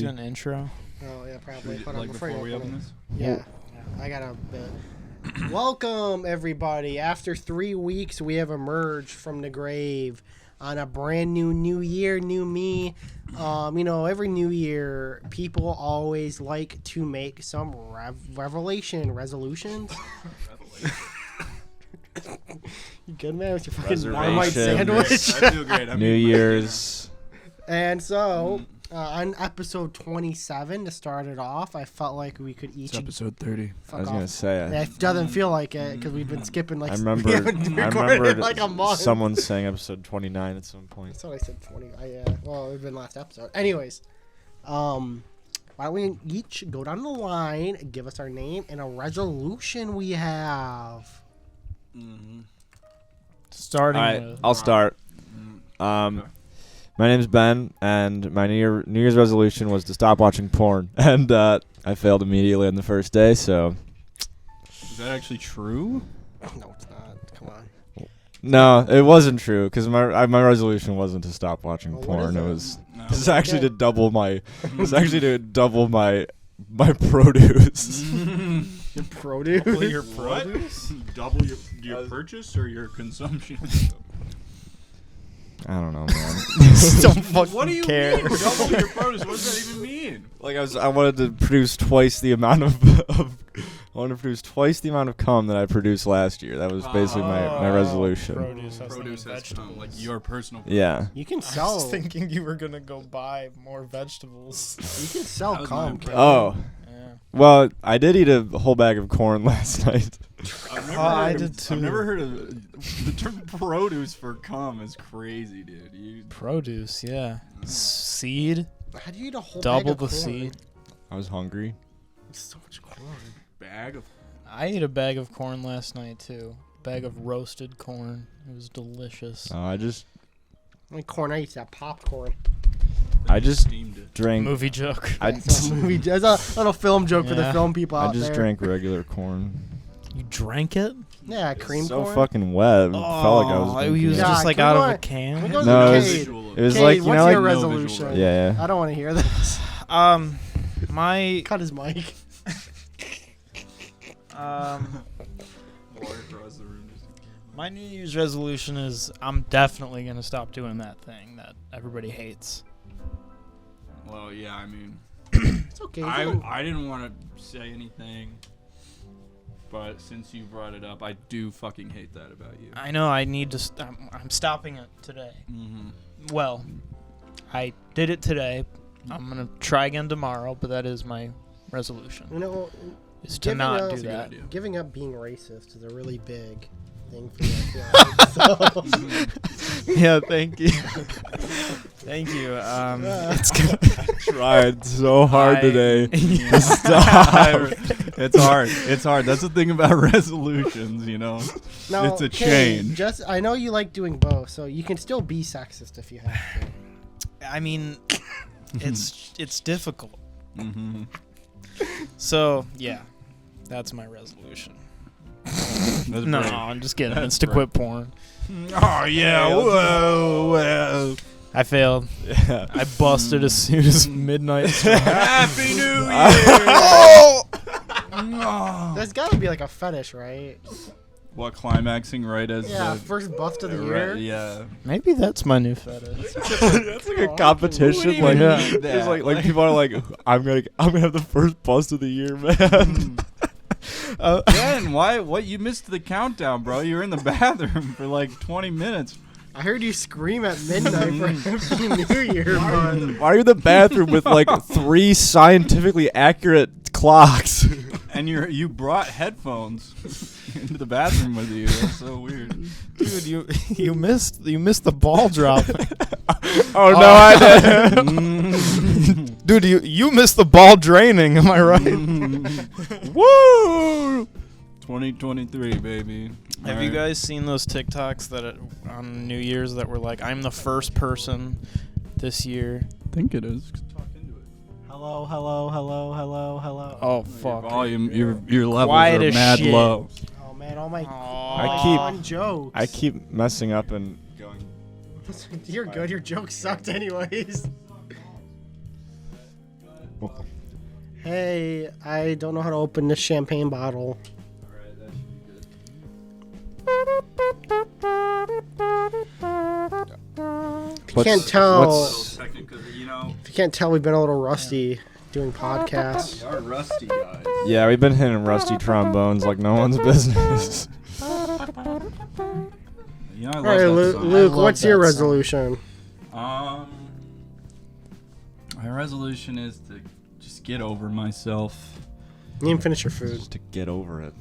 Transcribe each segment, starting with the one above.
do an intro? Oh yeah, probably. Hold on, before we open this. Yeah, I got a bit. Welcome everybody. After 3 weeks, we have emerged from the grave on a brand new year, new me. Every new year, people always like to make some resolutions. You good, man, with your fucking Marmite sandwich? I feel great. New Year's. And so, on episode 27, to start it off, I felt like we could each... It's episode 30. I was going to say it. It doesn't feel like it, because we've been skipping, like... I remember like a month. Someone saying episode 29 at some point. That's what I said, 20. Well, it would have been last episode. Anyways, why don't we each go down the line and give us our name and a resolution we have. Mm-hmm. Starting with... I'll start. My name's Ben, and my New Year's resolution was to stop watching porn, and I failed immediately on the first day, so... Is that actually true? No, it's not. Come on. No, it wasn't true, because my resolution wasn't to stop watching porn. It was actually to double my... my produce. Your produce? Double your produce? Double your purchase or your consumption? I don't know, man. Don't fucking What do you care. mean? Double your produce? What does that even mean? Like I wanted to produce twice the amount of I wanted to produce twice the amount of cum that I produced last year. That was basically my resolution. Produce has come, like your personal. Yeah. You can I sell... was thinking you were gonna go buy more vegetables. You can sell That was cum. my kid. Oh. Yeah. Well, I did eat a whole bag of corn last night. I did too. I've never heard of the term produce for cum is crazy, dude. Produce, yeah. Seed, How do you eat a whole double bag the of corn? seed. I was hungry. So much corn. Bag of. I ate a bag of corn last night too. Bag of roasted corn. It was delicious. I just Corn, I eat that popcorn. Steamed it. drank. Movie joke. That's a movie. That's a little film joke for the Yeah. film people out I just there. drank regular corn. You drank it? Yeah, cream So corn. fucking wet. It felt like I was. he drinking was it. Yeah, just like come out of on. a can. Come on. No, it Cade. was Cade, like what's your like resolution? yeah. I don't want to hear this. My Cut his mic. Water across the room. my New Year's resolution is I'm definitely gonna stop doing that thing that everybody hates. Well, yeah, I mean, It's okay. I didn't want to say anything, but since you brought it up, I do fucking hate that about you. I know I need to. I'm stopping it today. Mm-hmm. Well, I did it today. I'm gonna try again tomorrow, but that is my resolution. Is to giving not up- do That's a good that. idea. Giving up being racist is a really big thing for you. I feel like. Yeah, thank you. Thank you. It's good. Tried so hard today. Yeah. Stop. It's hard. It's hard. That's the thing about resolutions, you know. Now, It's a Cade, change. I know you like doing both, so you can still be sexist if you have to. I mean, it's difficult. Mm-hmm. So yeah, that's my resolution. That's No, brave. I'm just kidding. That's It's to brave. quit porn. Oh yeah. Whoa. I failed. Yeah. I busted as soon as midnight. struck. Happy New Year. Oh. There's got to be like a fetish, right? What, climaxing right as Yeah, the first bust of the year. Yeah. Maybe that's my new fetish. That's like a competition. Who Like, would even need there's that? like people are like, I'm gonna have the first bust of the year, man. Ben, why? What? You missed the countdown, bro. You were in the bathroom for like 20 minutes. I heard you scream at midnight for Happy New Year, bud. Why are you in the bathroom with like 3 scientifically accurate clocks? And you brought headphones into the bathroom with you. That's so weird. Dude, you missed the ball drop. Oh no, I didn't. Dude, you missed the ball draining. Am I right? Woo! 2023, baby. Have you guys seen those TikToks that on New Year's that were like, I'm the first person this year? I think it is. Talk into it. Hello, hello, hello, hello, hello. Oh, Your fuck. volume, your levels Quiet are as mad shit. low. Oh man, all my Aw. fun jokes. I keep messing up and going. You're good. Your jokes sucked anyways. Welcome. Hey, I don't know how to open this champagne bottle. Alright, that should be good. If you can't tell, what's- Technically, you know, if you can't tell, we've been a little rusty doing podcasts. we are rusty guys. Yeah, we've been hitting rusty trombones like no one's business. You know, I All love right, that Luke, song. Luke love what's that your song. resolution? My resolution is to just get over myself. You didn't finish your food. Just to get over it.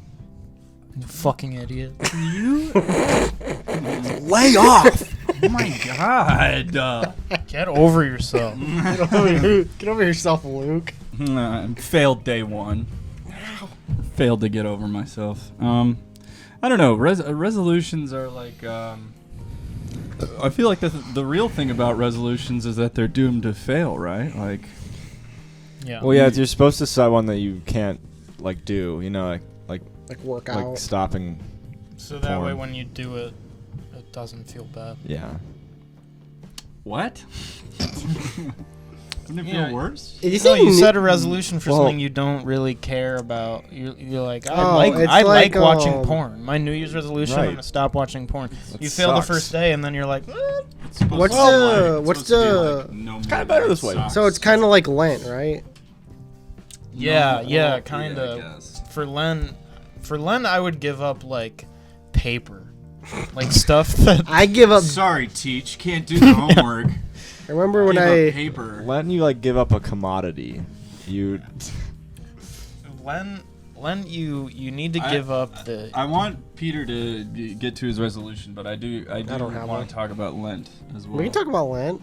You fucking idiot. Lay off! Oh my god. Get over yourself. Get over yourself, Luke. Failed day one. Failed to get over myself. I don't know. Resolutions are like. I feel like the real thing about resolutions is that they're doomed to fail, right? Like. Yeah. Well, yeah, you're supposed to set one that you can't, like, do, you know, like Work out. like stopping. So that way porn. when you do it, it doesn't feel bad. Yeah. What? Wouldn't it Yeah. feel worse? Is No, it you ni- set a resolution for Well- something you don't really care about. You're like, Oh, I it's like like, watching porn. My New Year's resolution, Right. I'm gonna stop watching porn. That You fail the sucks. first day, and then you're like, It's supposed What's to be the- it's what's supposed to be the- like no kinda more better than this way. socks. So it's kind of like Lent, right? yeah, No, yeah, I kind of. guess. For Len, I would give up like paper, like stuff that. I give up. Sorry, teach. Can't do the homework. I remember when Give up I. paper. Letting you, like, give up a commodity. You. Len, you need to I- give up the. I want Peter to get to his resolution, but I do don't have one. want to talk about Lent as well. We can talk about Lent.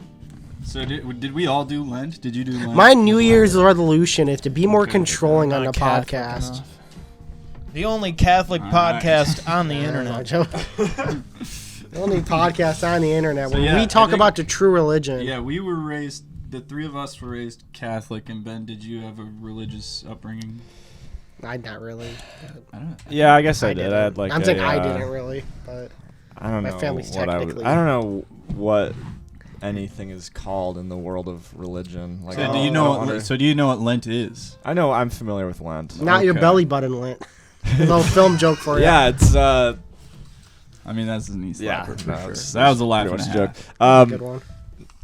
So did we all do Lent? Did you do Lent? My New Year's resolution is to be more Okay. controlling on Not the Catholic podcast. enough. The only Catholic All right. podcast on the No, internet. Joe. The only podcast on the internet So, where yeah, we I talk think- about the true religion. Yeah, we were raised. The three of us were raised Catholic, and Ben, did you have a religious upbringing? I not really. I don't know. Yeah, I guess I did. didn't. I had, like, I'm saying a, I didn't really, but I don't My know family's what I would. technically- I don't know what anything is called in the world of religion. Like, So I do you don't know? under- So do you know what Lent is? I know I'm familiar with Lent. not your Okay. belly button Lent. A little film joke for you. Yeah, it's I mean, that's a knee yeah. slapper for no, sure. it's- That was a it's laugh pretty and much a a half. joke. Good one.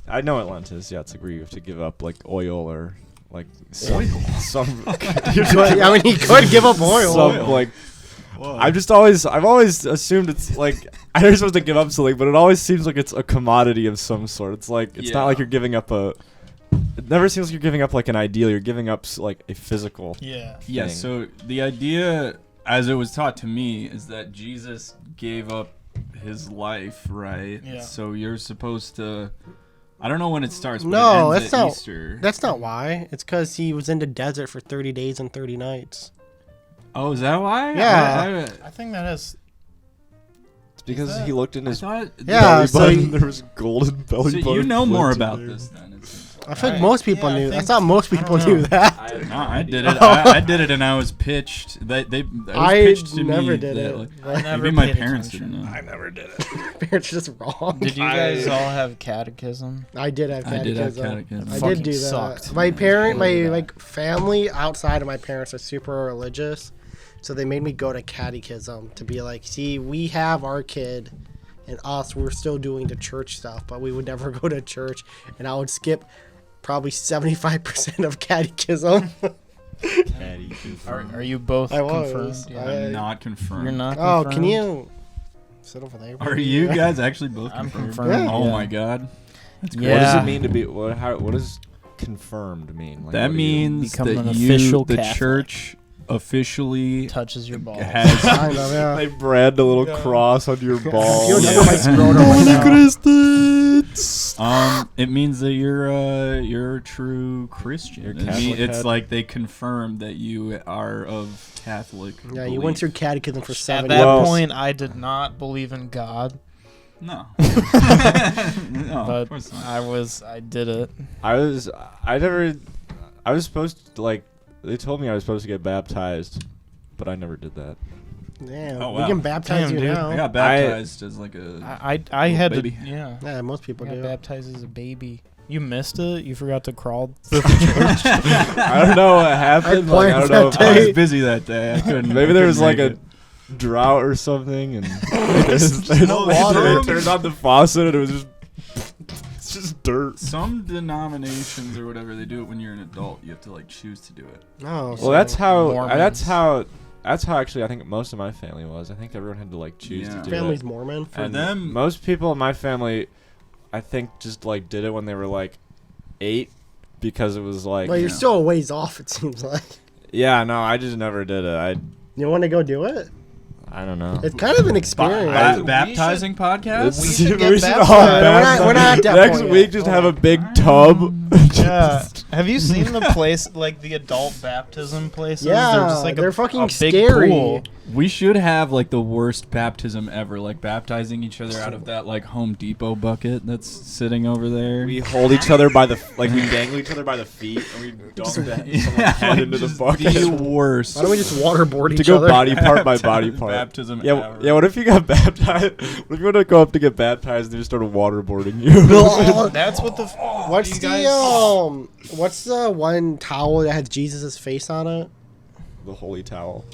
I know what Lent is. Yeah, it's agree you have to give up like oil or like some. I mean, he could give up oil. Some, like, I've always assumed it's like I know you're supposed to give up something, but it always seems like it's a commodity of some sort. It's like it's not like Yeah. you're giving up a. It never seems like you're giving up like an ideal. You're giving up like a physical. Yeah. Yeah, thing. so the idea, as it was taught to me, is that Jesus gave up his life, right? Yeah. So you're supposed to. I don't know when it starts, but No, it ends that's at not- Easter. That's not why. It's because he was in the desert for 30 days and 30 nights. Oh, is that why? Yeah. I think that is. It's because that- he looked in I his thought. Yeah, belly so button. he- There was golden belly So button. you know more flints in about there. this then. It seems I like. think Right. most people Yeah, I knew. I think- thought most I people don't knew know. that. No, I did it. I did it, and I was pitched. It was I pitched to never me did that, it. like, I never maybe my paid parents attention. didn't know. I never did it. It's just wrong. Did you guys all have catechism? I did have I did have catechism. catechism. I Fucking did do that. sucked. My parent, my Hated that. like family outside of my parents are super religious, so they made me go to catechism to be like, see, we have our kid, and us, we're still doing the church stuff, but we would never go to church, and I would skip probably 75% of catechism. Are you both I was. confirmed? Yeah. I'm not confirmed. You're not Oh, confirmed? can you sit over there? Are you guys actually both I'm confirmed? confirmed. Yeah. Oh yeah. my god. That's Yeah. What does it mean to be? What does confirmed mean? Like, That what do you- means become that an official the Catholic. church officially Touches your balls. has. Kind of, yeah. They brand a little cross on your balls. Feel Yeah. like my scrotum right now. It means that you're a true Christian. You're I mean, Catholic it's head. like they confirm that you are of Catholic. Yeah, you went belief. through catechism for At 7 that years. Well- point, I did not believe in God, No. No, of but course not. I did it. I was supposed to, like, they told me I was supposed to get baptized, but I never did that. Damn, Oh, we wow. can baptize Damn, you dude. now. I got baptized as like a. I had baby. to. Yeah. Yeah, most people I got do. baptized as a baby. You missed it? You forgot to crawl to the church? I don't know what happened. Like, I don't know. If I was busy that day. I couldn't. Maybe there was like a drought or something, and no water. They turned on the faucet, and it was just dirt. Some denominations or whatever, they do it when you're an adult. You have to like choose to do it. Oh, Well, that's how. Mormons. That's how actually I think most of my family was. I think everyone had to like choose to do family's it. Mormon. For them, most people in my family, I think, just like did it when they were like 8, because it was like. Well, you're still a ways off. It seems like. Yeah, no, I just never did it. You want to go do it? I don't know. It's kind of an experience. baptizing podcast. We should get all baptized. We're not at that Next point week, yet. just have a big tub. Yeah. Have you seen the place, like the adult baptism places? Yeah, they're just like they're a fucking big scary. pool. We should have like the worst baptism ever, like baptizing each other out of that like Home Depot bucket that's sitting over there. We hold each other by the we dangle each other by the feet, and we dunk someone's head into the bucket. The worst. Why don't we just waterboard To each go other? body part by body part. Baptism. Yeah, ever. yeah. What if you got baptized? What if you want to go up to get baptized and they just started waterboarding you? That's what the. What's you the guys- what's the one towel that has Jesus' face on it? The holy towel.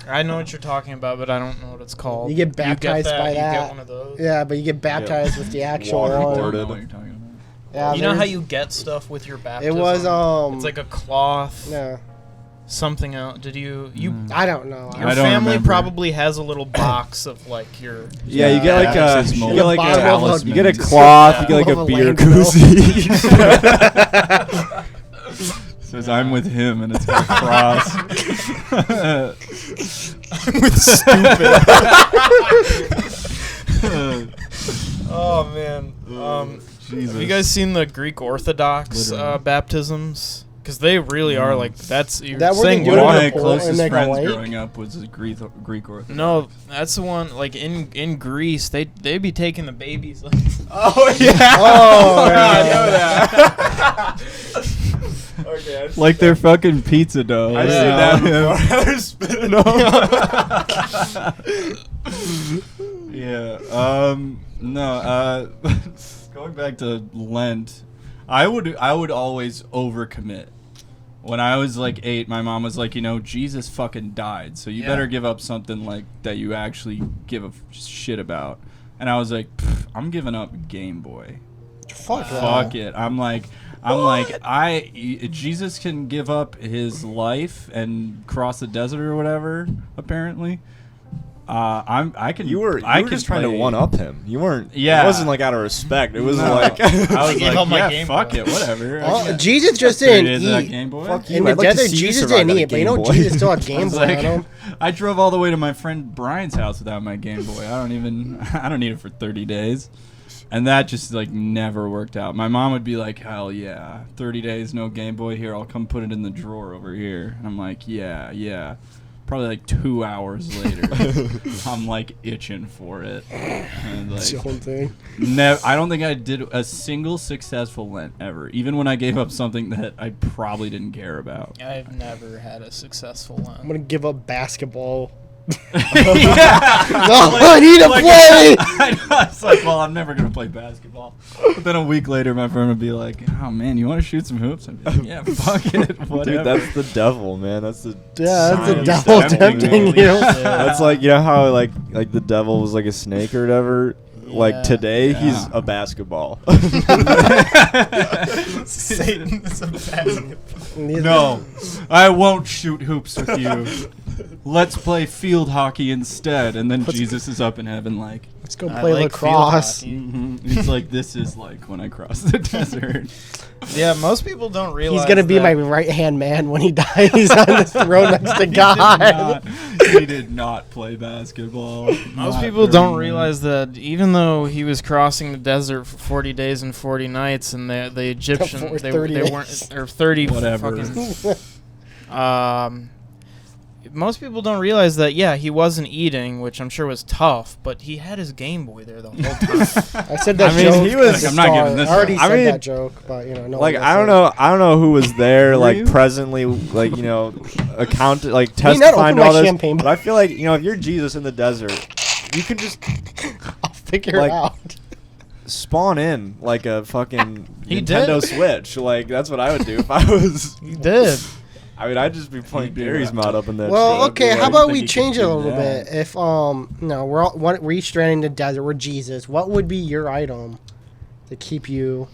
I know what you're talking about, but I don't know what it's called. You get baptized by You that. get one of those. Yeah, but you get baptized with the actual I don't one. Waterboarded. know what you're talking about. Yeah, You know how there's- you get stuff with your It baptism? was It's like a cloth. No, Something else. Did you? I don't know. Your I don't family remember. probably has a little box of like your. Yeah, you get like a Baptismal you get like bottom of a- a you get a talismans. cloth, Yeah. you get like a Of a beer landfill. koozie. Says I'm with him, and it's got a cross. with stupid. Oh man. Jesus. Have you guys seen the Greek Orthodox Literally. baptisms? Because they really are like that's. You're That where they saying do it One in of the my pool closest and they go friends lake? growing up was a Greek Orthodox. No, that's the one. Like in Greece, they be taking the babies. Like, Oh yeah. Oh, I yeah. know that. Okay, Like their fucking pizza dough. I've seen that before. They're spitting on. Yeah. No. Going back to Lent, I would always overcommit. When I was like 8, my mom was like, Jesus fucking died, so you Yeah. better give up something like that you actually give a shit about. And I was like, I'm giving up Game Boy. Fuck that. Fuck it. I'm like, Jesus can give up his life and cross the desert or whatever. Apparently, I can. You were just trying to one up him. You weren't. Yeah. It wasn't like out of respect. It was No. like. I was gave up like, my yeah, Game fuck Boy. it, whatever. Oh, Jesus just 30 didn't days of that eat. Game Boy. Fuck In you. the I'd like to desert, see you Jesus survive didn't on a eat, but Game Boy. Jesus still had I Game was Boy like- on him. I drove all the way to my friend Brian's house without my Game Boy. I don't need it for 30 days. And that just like never worked out. My mom would be like, hell yeah, 30 days, no Game Boy here. I'll come put it in the drawer over here. And I'm like, yeah. Probably like 2 hours later, I'm like itching for it. And It's the like, whole thing. I don't think I did a single successful Lent ever, even when I gave up something that I probably didn't care about. I've never had a successful I'm one. gonna give up basketball. Yeah. No, I need to play. I know. It's like, well, I'm never gonna play basketball. But then a week later, my friend would be like, "Oh man, you want to shoot some hoops?" I'd be like, "Yeah, fuck it, whatever." Dude, that's the devil, man. That's the. Yeah, that's the Sign devil tempting tempting me. you. That's like how like the devil was like a snake or whatever. Yeah. Like today, Yeah. he's a basketball. Satan is a basketball. No, I won't shoot hoops with you. Let's play field hockey instead. And then Jesus is up in heaven, like, Let's go I play like field lacrosse. hockey. he's like, "This is like when I cross the desert." Yeah, most people don't realize He's gonna be that. my right hand man when he dies on the throne next to God. He did not play basketball. Most Not people for don't me. realize that even though he was crossing the desert for 40 days and 40 nights, and the Egyptian For they 30 weren't days. or 30 Whatever. fucking. Most people don't realize that. Yeah, he wasn't eating, which I'm sure was tough, but he had his Game Boy there the whole time. I said that I mean, joke. he was- at the I'm not start. giving this I already up. I said mean, that joke, but no Like one I don't listened. know who was there Were like you? presently like account like Can you not testifying open to all my this. champagne But I feel like if you're Jesus in the desert, you can just I'll figure like- it out. spawn in like a fucking He Nintendo did. Switch. Like that's what I would do if I was. You did. I mean, I'd just be playing He'd be Gary's right. mod up in that. Well, shit. okay. I How don't about think we he change could it a do little that. bit? If we're stranded in the desert, we're Jesus. What would be your item to keep you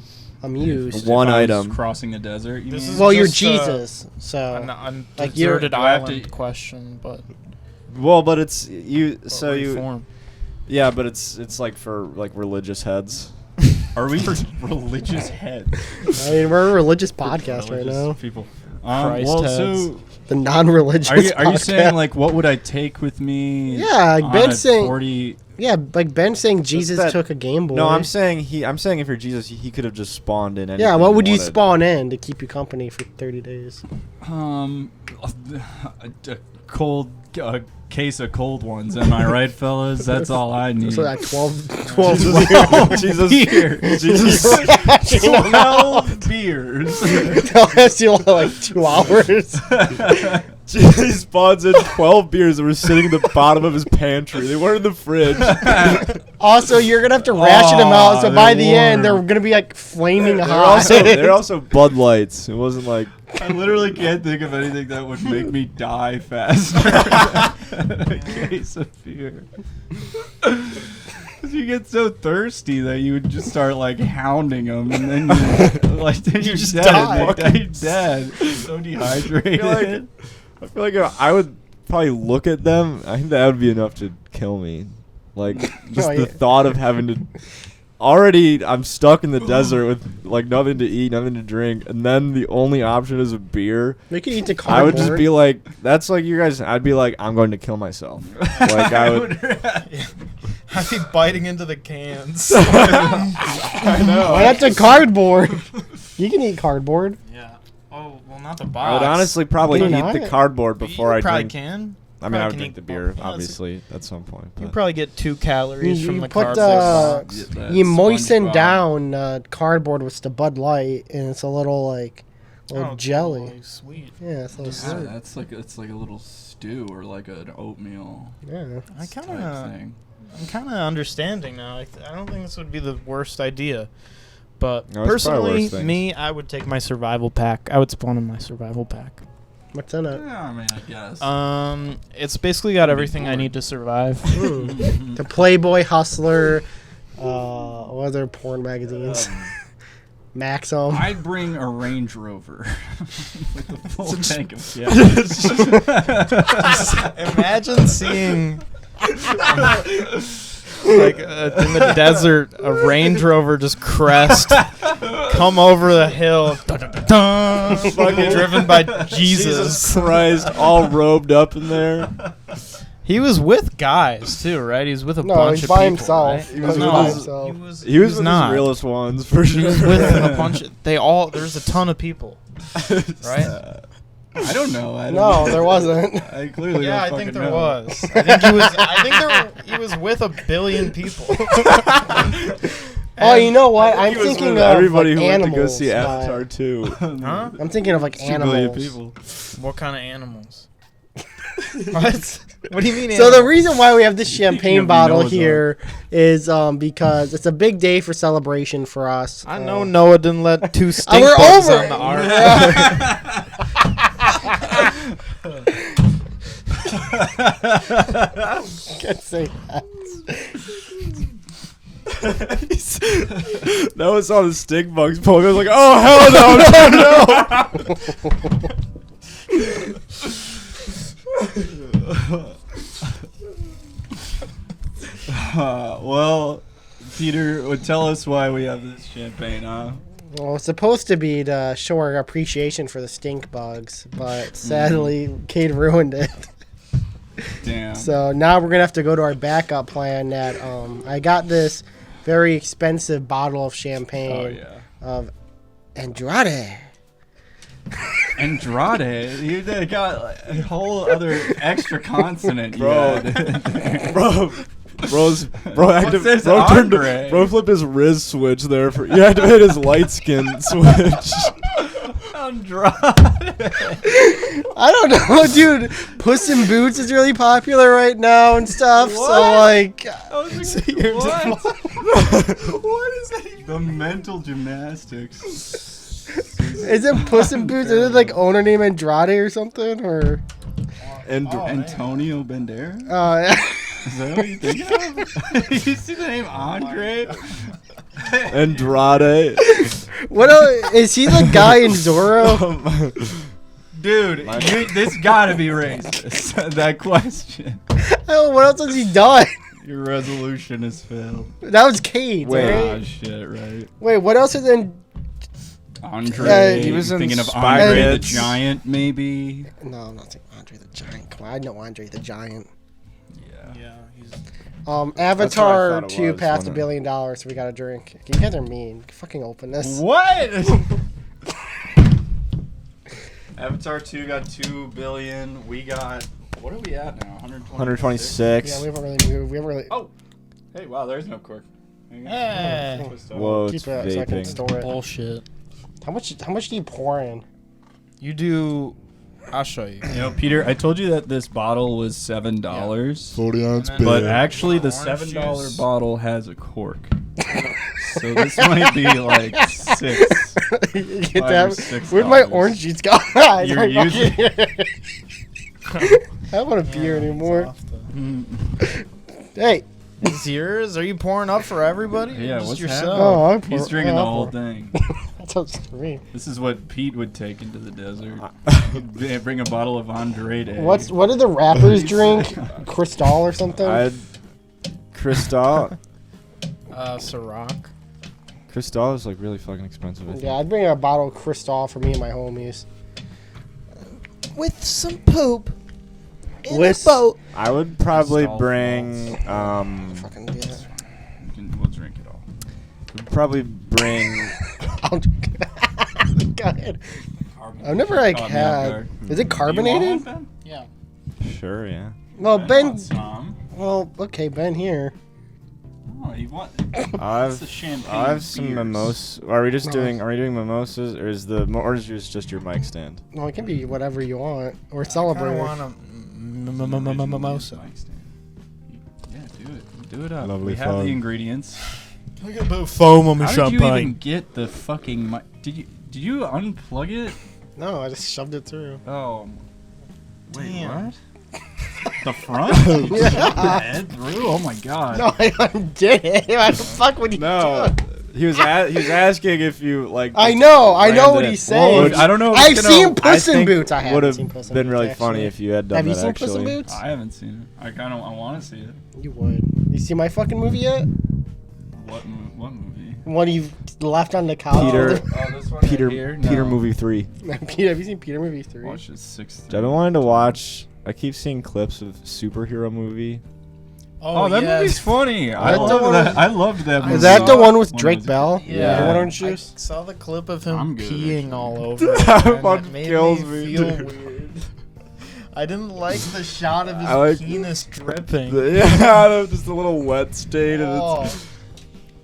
amused? One If I was item. crossing the desert. You This mean? is Well, you're just, Jesus, so An like you're- deserted Do I have island to- question, but Well, but it's you. So you. reform. Yeah, but it's like for like religious heads. Are we religious heads? I mean, we're a religious podcast right Religious now. People. Christ Well, heads. so The non-religious. are you podcast. saying like what would I take with me? Yeah, like on Ben's a saying- 40. Yeah, like Ben's saying Jesus that- took a Game Boy. No, I'm saying if you're Jesus, he could have just spawned in anything. Yeah, what would you wanted. spawn in to keep you company for 30 days? A cold case of cold ones. Am I right, fellas? That's all I need. So that 12 Jesus, beers. Jesus, 12 beers. That lasts you like 2 hours. he spawns in 12 beers that were sitting at the bottom of his pantry. They weren't in the fridge. Also, you're gonna have to ration them out, so Aw, by they're the end, they're warm. gonna be like flaming They're hot. also Bud Lights. It wasn't like I literally can't think of anything that would make me die faster. A case of beer. Because you get so thirsty that you would just start like hounding them, and then then you're just dead. die. You're dead. So dehydrated. I feel like I would probably look at them. I think that would be enough to kill me. Like just Oh, the yeah. thought of having to. Already, I'm stuck in the desert with like nothing to eat, nothing to drink, and then the only option is a beer. We could eat the I cardboard. would just be like, "That's like you guys." I'd be like, "I'm going to kill myself." Like I would. I'd be biting into the cans. I know. Why not the cardboard? You can eat cardboard. Yeah. Oh, well, not the I box. would honestly probably Can you eat not? the cardboard You before I probably drink. can. I mean, I would Probably drink can the eat beer, both. Yeah, obviously, at some point. You but- probably get 2 calories from You the put cardboard box. Yeah, you that's moisten SpongeBob. down cardboard with the Bud Light, and it's a little like Oh, jelly. totally sweet. Yeah, it's a little Yeah, sweet. that's like it's like a little stew or like an oatmeal Yeah. I type kind of, thing. I'm kind of understanding now. I don't think this would be the worst idea, but No, it's probably personally, worse things. me, I would take my survival pack. I would spawn in my survival pack. What's in it? Yeah, I mean, I guess. It's basically got Be everything I bored. need to survive. Mm. The Playboy Hustler. What other porn magazines? Maxim. I'd bring a Range Rover with a full tank of gas. Imagine seeing like in the desert a Range Rover just crest come over the hill, fucking driven by Jesus. Christ, all robed up in there. He was with guys too, right? He was with a No, bunch he's of by people. himself. Right? He was No, with by his- himself. He was with not. his realest ones for sure. He was with a bunch. There's a ton of people, right? I don't know. I don't No, know. there wasn't. I clearly Yeah, I don't think fucking there know. was. I think he was. He was with a billion people. Oh, you know what? I'm He was thinking with of everybody like who went to animals. go see Avatar 2. Huh? I'm thinking of like 2 billion animals. people. What kind of animals? What? What do you mean? So the animals? reason why we have this champagne of bottle Noah's here is because it's a big day for celebration for us. I know Noah didn't let 2 stink we're bugs over on it. the ark. Can't say that. That was all the stink bugs pulling. I was like, oh, hell no, Well, Peter, tell us why we have this champagne, huh? Well, it's supposed to be to show our appreciation for the stink bugs, but sadly, Cade ruined it. Damn. So now we're gonna have to go to our backup plan. That I got this very expensive bottle of champagne Oh yeah. of Andrade. Andrade, you got a whole other extra consonant, you Bro. had. bro, says bro flipped his Riz switch there. You activated his light skin switch. Oh, Andrade. I don't know, dude. Puss in Boots is really popular right now and stuff. So like, What is that? The mental gymnastics. isn't Puss in Boots? Is it like owner name Andrade or something? Or Antonio Banderas? Is that what you think of? You see the name Andre? Andrade. what else? Is he the guy in Zorro? Dude, this gotta be racist. That question. Oh, what else has he done? Your resolution has failed. That was Kate. Wait. Ah, Right? shit, right. Wait, what else is in? Andre. He was in thinking of Spy Andre the Kids. Giant, maybe. No, I'm not saying Andre the Giant. Come on, I know Andre the Giant. Yeah. He's Avatar thought it 2 was, passed wasn't $1 it? billion, so we got a drink. You guys are mean. Fucking open this. What? Avatar 2 got 2 billion. We got, what are we at now? 126. Yeah, we haven't really moved. We haven't really. Oh. Hey, wow, there's no cork. Hey. Twist up. Whoa, Keep it's it so I can vaping. store it. bullshit. How much do you pour in? You do. I'll show you. You know, Peter, I told you that this bottle was $7, 40 ounce And then- but actually the Orange $7 juice. bottle has a cork. So this might be like 6. You get $5 or that? $6. Where'd my orange juice go? I You're don't using- I don't want a beer anymore. Hey. It's yours? Are you pouring up for everybody? or Yeah, just what's yourself? happening? Oh, I'm He's drinking the whole thing. thing. That sounds for me. This is what Pete would take into the desert. He'd bring a bottle of Andre. What do the rappers drink? Cristal or something? Cristal. Ciroc. Cristal is like really fucking expensive. I think. Yeah, I'd bring a bottle of Cristal for me and my homies. With some poop. With I would probably Cristal bring. fucking do that. We'll drink it all. Would probably bring. I'll Go ahead. I've never like Caught me off had. guard. Is it You want carbonated? one, Ben? Yeah. Sure, yeah. Well, Ben. Want some? Well, okay, Ben here. Oh, you want? I've the champagne I have some beers. mimosas. Are we just No. doing? Are we doing mimosas, or is the orange juice just your mic stand? Well, it can be whatever you want. Or I celebrate. want a mimosa. Yeah, do it. Do it up. Lovely we have fun. the ingredients. Look at the foam on the How did you even get the fucking mic? Did you unplug it? No, I just shoved it through. Oh. Wait, Damn. what? The front? The head through? Oh my god. No, I undid it. What the fuck would you No, do? he was asking if you like. I know what landed he's it. saying. I don't know. If I've it's gonna- seen Puss in think Boots. I would haven't have seen Puss in been Boots, really actually. funny if you had done Have you that. seen actually, Puss in Boots? I haven't seen it. I want to see it. You would. You see my fucking movie yet? What movie? One you left on the couch. Peter- Oh, this one Peter, right here? Peter No. movie 3. Peter, have you seen Peter movie 3? Watch this 6th. I've been wanting to watch. I keep seeing clips of superhero movie. Oh, that movie's funny. I That's the love one that. with- I loved that movie. Is that the one with When I Drake was a Bell? kid. Yeah. Yeah. Orange I juice? saw the clip of I'm him good, peeing actually. all over. That it, and one it made kills me me, feel dude. weird. I didn't like the shot of his I like- penis dripping. Yeah, just a little wet stain, and Oh. it's.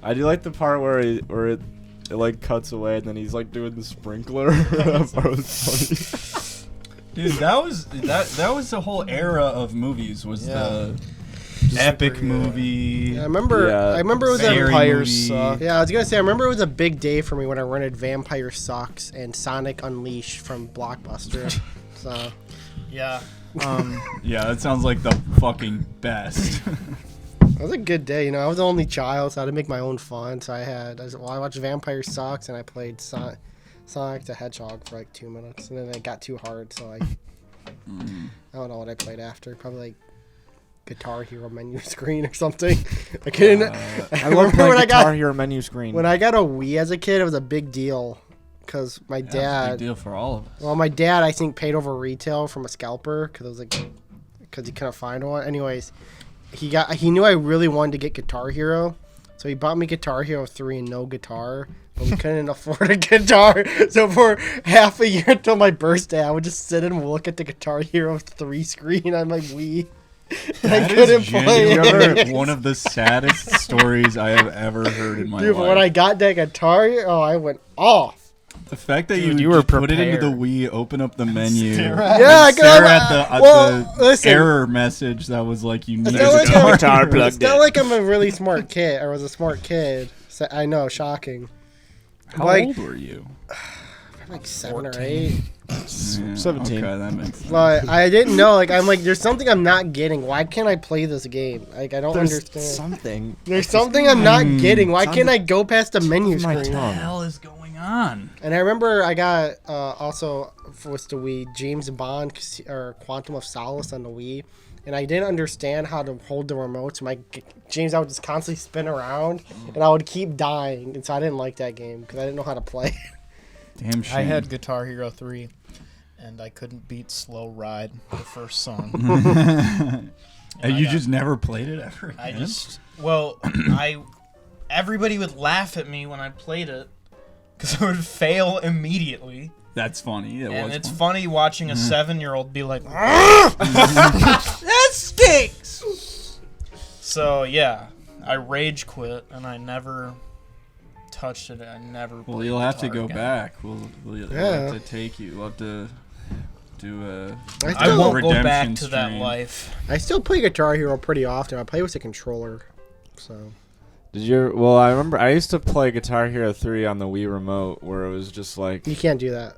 I do like the part where it like cuts away, and then he's like doing the sprinkler. That part was funny. Dude, that was the whole era of movies. Was Yeah. the epic movie? Yeah, I remember. Yeah. I remember it was Scary a. Vampires movie. suck. Yeah, I was gonna say. I remember it was a big day for me when I rented Vampire Sucks and Sonic Unleashed from Blockbuster. So Yeah. Yeah, that sounds like the fucking best. it was a good day. You know, I was the only child, so I had to make my own fun. So I watched Vampire Sucks and I played Sonic the Hedgehog for like 2 minutes, and then it got too hard. So I don't know what I played after. Probably like Guitar Hero menu screen or something. I couldn't. I love playing when I Guitar got Hero menu screen. when I got a Wii as a kid, it was a big deal because my That's a big dad. deal for all of us. Well, my dad, I think, paid over retail from a scalper because he couldn't find one. Anyways, he knew I really wanted to get Guitar Hero, so he bought me Guitar Hero 3 and no guitar. But we couldn't afford a guitar, so for half a year until my birthday, I would just sit and look at the Guitar Hero 3 screen on my Wii. I That couldn't is play genuinely it. one of the saddest stories I have ever heard in my Dude, life. but when I got that Guitar Hero, I went off. The fact that Dude, you were just put it into the prepared. Wii, open up the menu, Yeah, I stare at the listen, error message that was like you need not like a a guitar plugged It's not like I'm a really smart kid or was a smart kid. So, I know, shocking. How like- old were you? Like 7 or 8. Yeah, 17. Okay, that makes sense. But I didn't know. Like I'm like, there's something I'm not getting. Why can't I play this game? Like I don't understand. something. There's something I'm not getting. Why It's on can't the I go past the menu my screen? tongue. What the hell is going on? And I remember I got also was the Wii James Bond or Quantum of Solace on the Wii, and I didn't understand how to hold the remote. So James, I would just constantly spin around, and I would keep dying, and so I didn't like that game because I didn't know how to play. Damn shame. I had Guitar Hero 3, and I couldn't beat Slow Ride, the first song. And you just never played it ever again? I just, everybody would laugh at me when I played it, because I would fail immediately. That's funny. And was it's fun. funny watching a 7-year-old be like, that stinks! So, yeah, I rage quit, and I never touched it. I never Well, played you'll have to guitar go again. back. We'll Yeah. have to take you. We'll have to do a I won't go redemption back to that stream. life. I still play Guitar Hero pretty often. I play with a controller, so. Did you? Well, I remember I used to play Guitar Hero 3 on the Wii remote, where it was just like, You can't do that.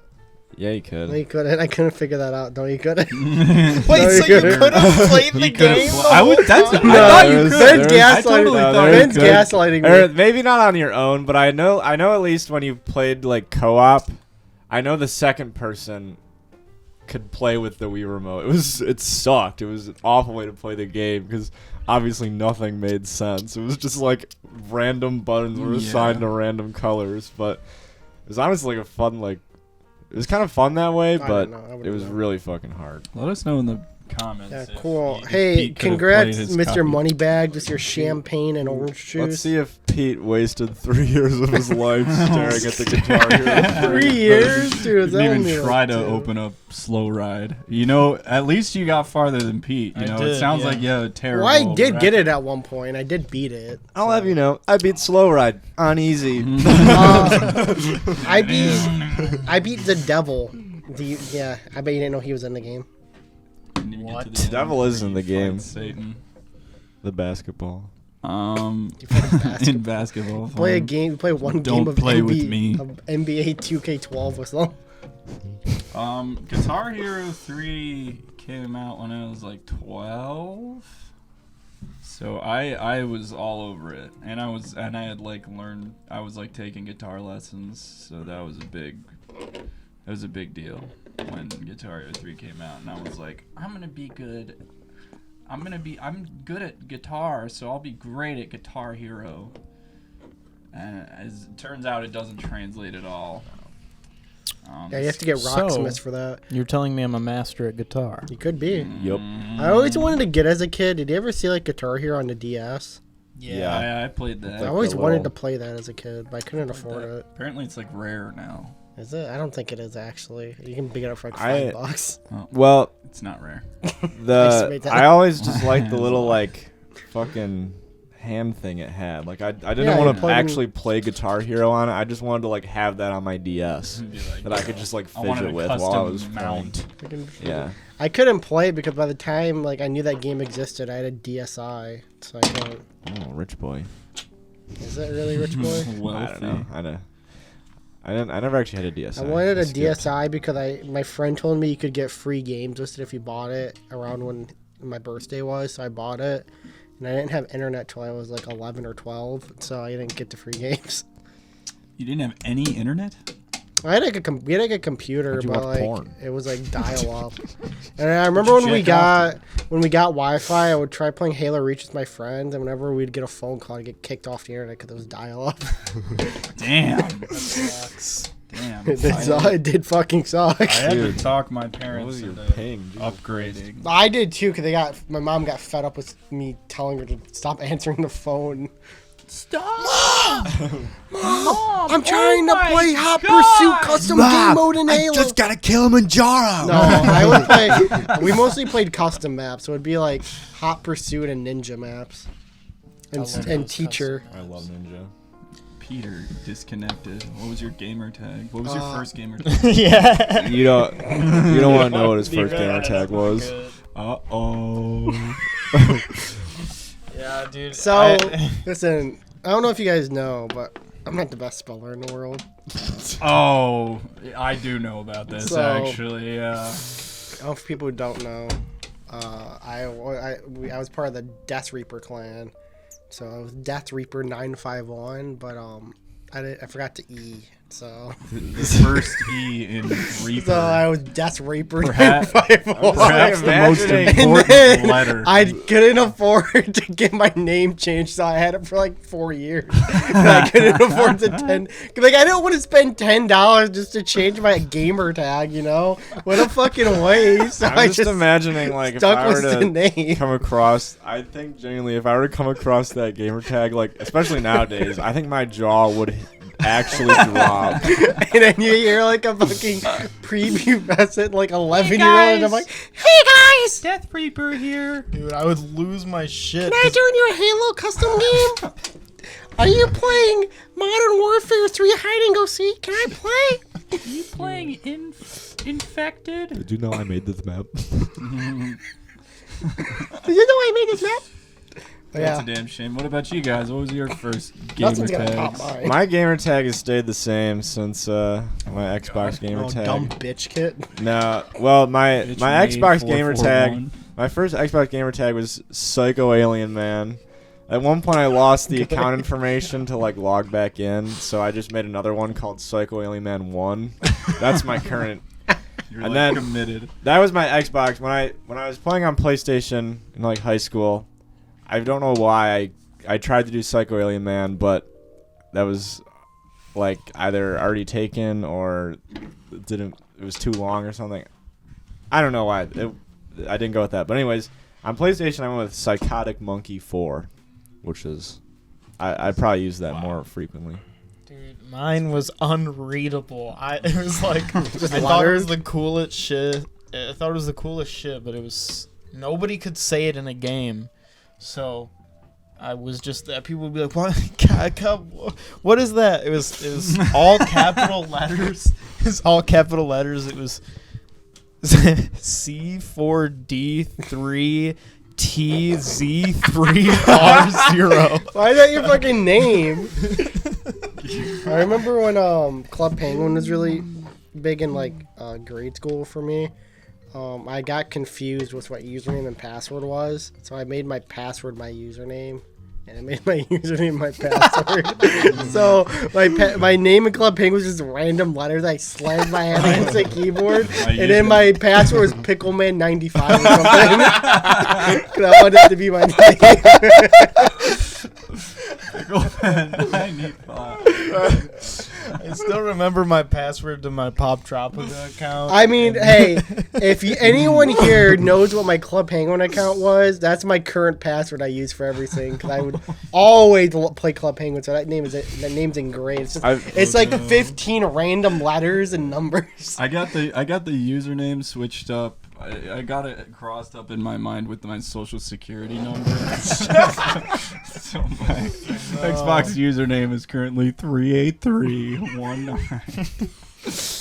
yeah, you could. No, you couldn't. I couldn't figure that out. No, you couldn't. Wait, No, so you you couldn't. could have played the You could've game? pl- the I would. whole That's. time? I thought you There's- could. Ben's there's- I totally gaslighting. thought Ben's you could. gaslighting me. Or maybe not on your own, but I know at least when you played like co-op, I know the second person could play with the Wii remote. It sucked. It was an awful way to play the game because obviously nothing made sense. It was just like random buttons were assigned to random colors, but it was honestly like a fun it was kind of fun that way, but it was really fucking hard. Let us know in the comments. Yeah, if cool. if Hey, Pete could've congrats, played his Mr. copy. Moneybag, just your champagne and orange juice. Let's see if Pete wasted 3 years of his life staring at the Guitar Hero. 3 years, dude. Didn't that even only, try like, to 2. open up Slow Ride. You know, at least you got farther than Pete. You I know, did, it sounds yeah. like you have a terrible. Well, I did get record. it at one point. I did beat it. I'll have you know, I beat Slow Ride on easy. I beat the devil. Yeah, I bet you didn't know he was in the game. Didn't even get What? to the end Devil where is in you the fight game. Satan. The basketball. You play basketball. In basketball. Play a fine. game. Play one Don't game of play NBA, with me. of NBA 2K12 or something. Guitar Hero 3 came out when I was like 12. So I was all over it. And I had like learned, I was like taking guitar lessons, so that was a big deal when Guitar Hero 3 came out, and I was like, I'm good at guitar, so I'll be great at Guitar Hero. And as it turns out, it doesn't translate at all. Yeah, you have to get So- Rocksmiths for that. You're telling me I'm a master at guitar. You could be. Yep. I always wanted to get as a kid. Did you ever see like Guitar Hero on the DS? Yeah. I played that. I always the wanted little- to play that as a kid, but I couldn't afford it. Apparently, it's like rare now. Is it? I don't think it is actually. You can pick it up for like I- $5. Well, It's not rare. made that I up. always just liked the little like fucking ham thing it had. Like I didn't Yeah, want you to plug in- actually play Guitar Hero on it. I just wanted to like have that on my DS Be like, that I could just like I wanted fidget a with while I custom was mount. playing. Yeah. I couldn't play it because by the time like I knew that game existed, I had a DSi, so I couldn't. Oh, rich boy. Is it really Rich Boy? I don't know. I never actually had a DSi. I wanted a skipped. DSi because my friend told me you could get free games listed if you bought it around when my birthday was, so I bought it. And I didn't have internet till I was like 11 or 12, so I didn't get the free games. You didn't have any internet? I had like we had like a computer, How'd you but watch like porn? it was like dial up. And I remember when we got Wi-Fi, I would try playing Halo Reach with my friends, and whenever we'd get a phone call, I'd get kicked off the internet because it was dial up. Damn. Damn. It did fucking suck. I had to Dude. talk my What parents was your into Oh, ping? Jesus upgrading. I did too, because my mom got fed up with me telling her to stop answering the phone. Stop! Mom, I'm trying to play Hot Pursuit custom game mode in Halo. got a Kilimanjaro. No, I would play. We mostly played custom maps, so it'd be like Hot Pursuit and Ninja maps, I love and those Teacher. I love Ninja. Peter disconnected. What was your gamer tag? What was your first gamer tag? Yeah. You don't want to know what his first gamer tag was. Uh-oh. Yeah, dude. So, listen, I don't know if you guys know, but I'm not the best speller in the world. Oh, I do know about this, So- actually, yeah. For people who don't know, I was part of the Death Reaper clan. So I was Death Reaper 951, but I forgot to E. So The first E in Reaper. so I was Death Reaper Perhaps- 951. Perhaps the most imagining- And important then letter. I couldn't afford to get my name changed, so I had it for like 4 years. I couldn't afford to like I didn't want to spend $10 just to change my gamer tag. You know, what a fucking waste. So I I'm just imagining like if stuck I were with the to name. come across, I think genuinely if I were to come across that gamer tag, like especially nowadays, I think my jaw would actually drop. And then you hear like a fucking preview message, like 11-year-old, and I'm like, "Hey guys, Death Reaper here. Dude, I would lose my shit. can I join your Halo custom game? Are you playing Modern Warfare 3 Hide and Go Seek? Can I play? Are you playing Infected? Did you know I made this map? Did you know I made this map?" That's a damn shame. What about you guys? What was your first gamer Nothing's gonna tag? top mine. My gamer tag has stayed the same since my Xbox gamer Oh, tag. dumb bitch kid. No, well, my Bitch my made Xbox gamer tag, 441. my first Xbox gamer tag was Psycho Alien Man. At one point, I lost the account information to like log back in, so I just made another one called Psycho Alien Man 1. That's my current. You're And like then- committed. That was my Xbox when I was playing on PlayStation in like high school. I don't know why I tried to do Psycho Alien Man, but that was like either already taken or it was too long or something. I don't know why. I didn't go with that. But anyways, on PlayStation I went with Psychotic Monkey 4, which is I probably use that more frequently. Dude, mine was unreadable. It was like Just I thought it letters? was the coolest shit. I thought it was the coolest shit, but it was nobody could say it in a game. So I was just people would be like, "What? What is that?" It was all capital letters. It was all capital letters. It was C4D3TZ3R0. Why is that your fucking name? I remember when Club Penguin was really big in like grade school for me. I got confused with what username and password was, so I made my password my username, and I made my username my password. So my name in Club Penguin was just random letters. I slammed my hand against the keyboard, and then my password was Pickleman95 or something. Because I wanted it to be my name. I still remember my password to my Pop Tropica account. I mean, hey, if anyone here knows what my Club Penguin account was, that's my current password I use for everything. Because I would always play Club Penguin, so that name's engraved. It's, it's like 15 random letters and numbers. I got the username switched up. I got it crossed up in my mind with my social security number. So my Xbox username is currently 38319.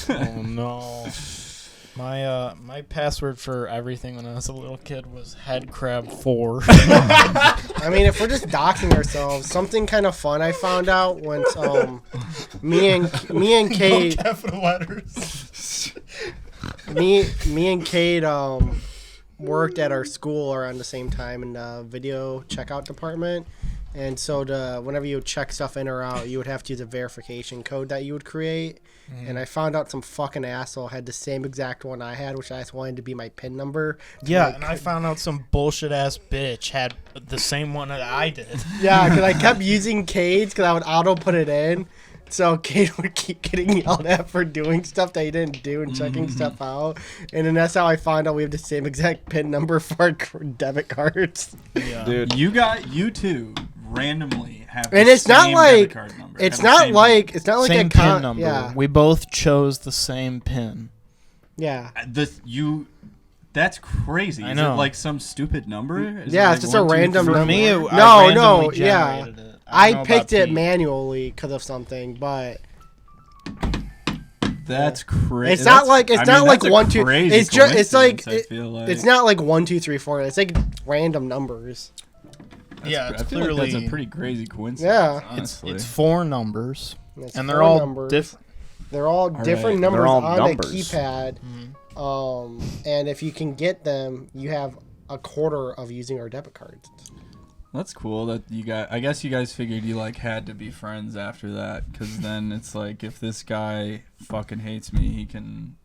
Oh no. My password for everything when I was a little kid was headcrab4. I mean, if we're just doxing ourselves, something kind of fun I found out once me and Kate Capital letters. me and Kate worked at our school around the same time in the video checkout department. And so whenever you would check stuff in or out, you would have to use a verification code that you would create. And I found out some fucking asshole had the same exact one I had, which I just wanted to be my PIN number. Yeah, and I found out some bullshit ass bitch had the same one that I did. Yeah, because I kept using Cade's because I would auto put it in. So Cade would keep getting yelled at for doing stuff that he didn't do and checking stuff out. And then that's how I found out we have the same exact PIN number for our debit cards. Yeah. Dude, You two randomly have And the it's not same like debit card number. it's Have the not same- like Same a PIN number. Yeah, We both chose the same PIN. yeah. That's crazy. I Is know. it like some stupid number? Is Yeah, it it's like just a 1, 2, random 3? For number. me, No, I randomly yeah. generated it. I know picked about it Pete. manually because of something, but That's crazy. it's not like it's not like 1 2. It's just it's like, I feel like it's not like 1 2 3 4. It's like random numbers. Yeah, it's I feel like that's clearly a pretty crazy coincidence. Yeah. honestly. it's 4 numbers, It's and four they're all numbers. different. They're all different right. numbers They're all on numbers. a keypad. And if you can get them, you have a quarter of using our debit cards. That's cool that you guys. I guess you guys figured you like had to be friends after that, because then it's like if this guy fucking hates me, he can.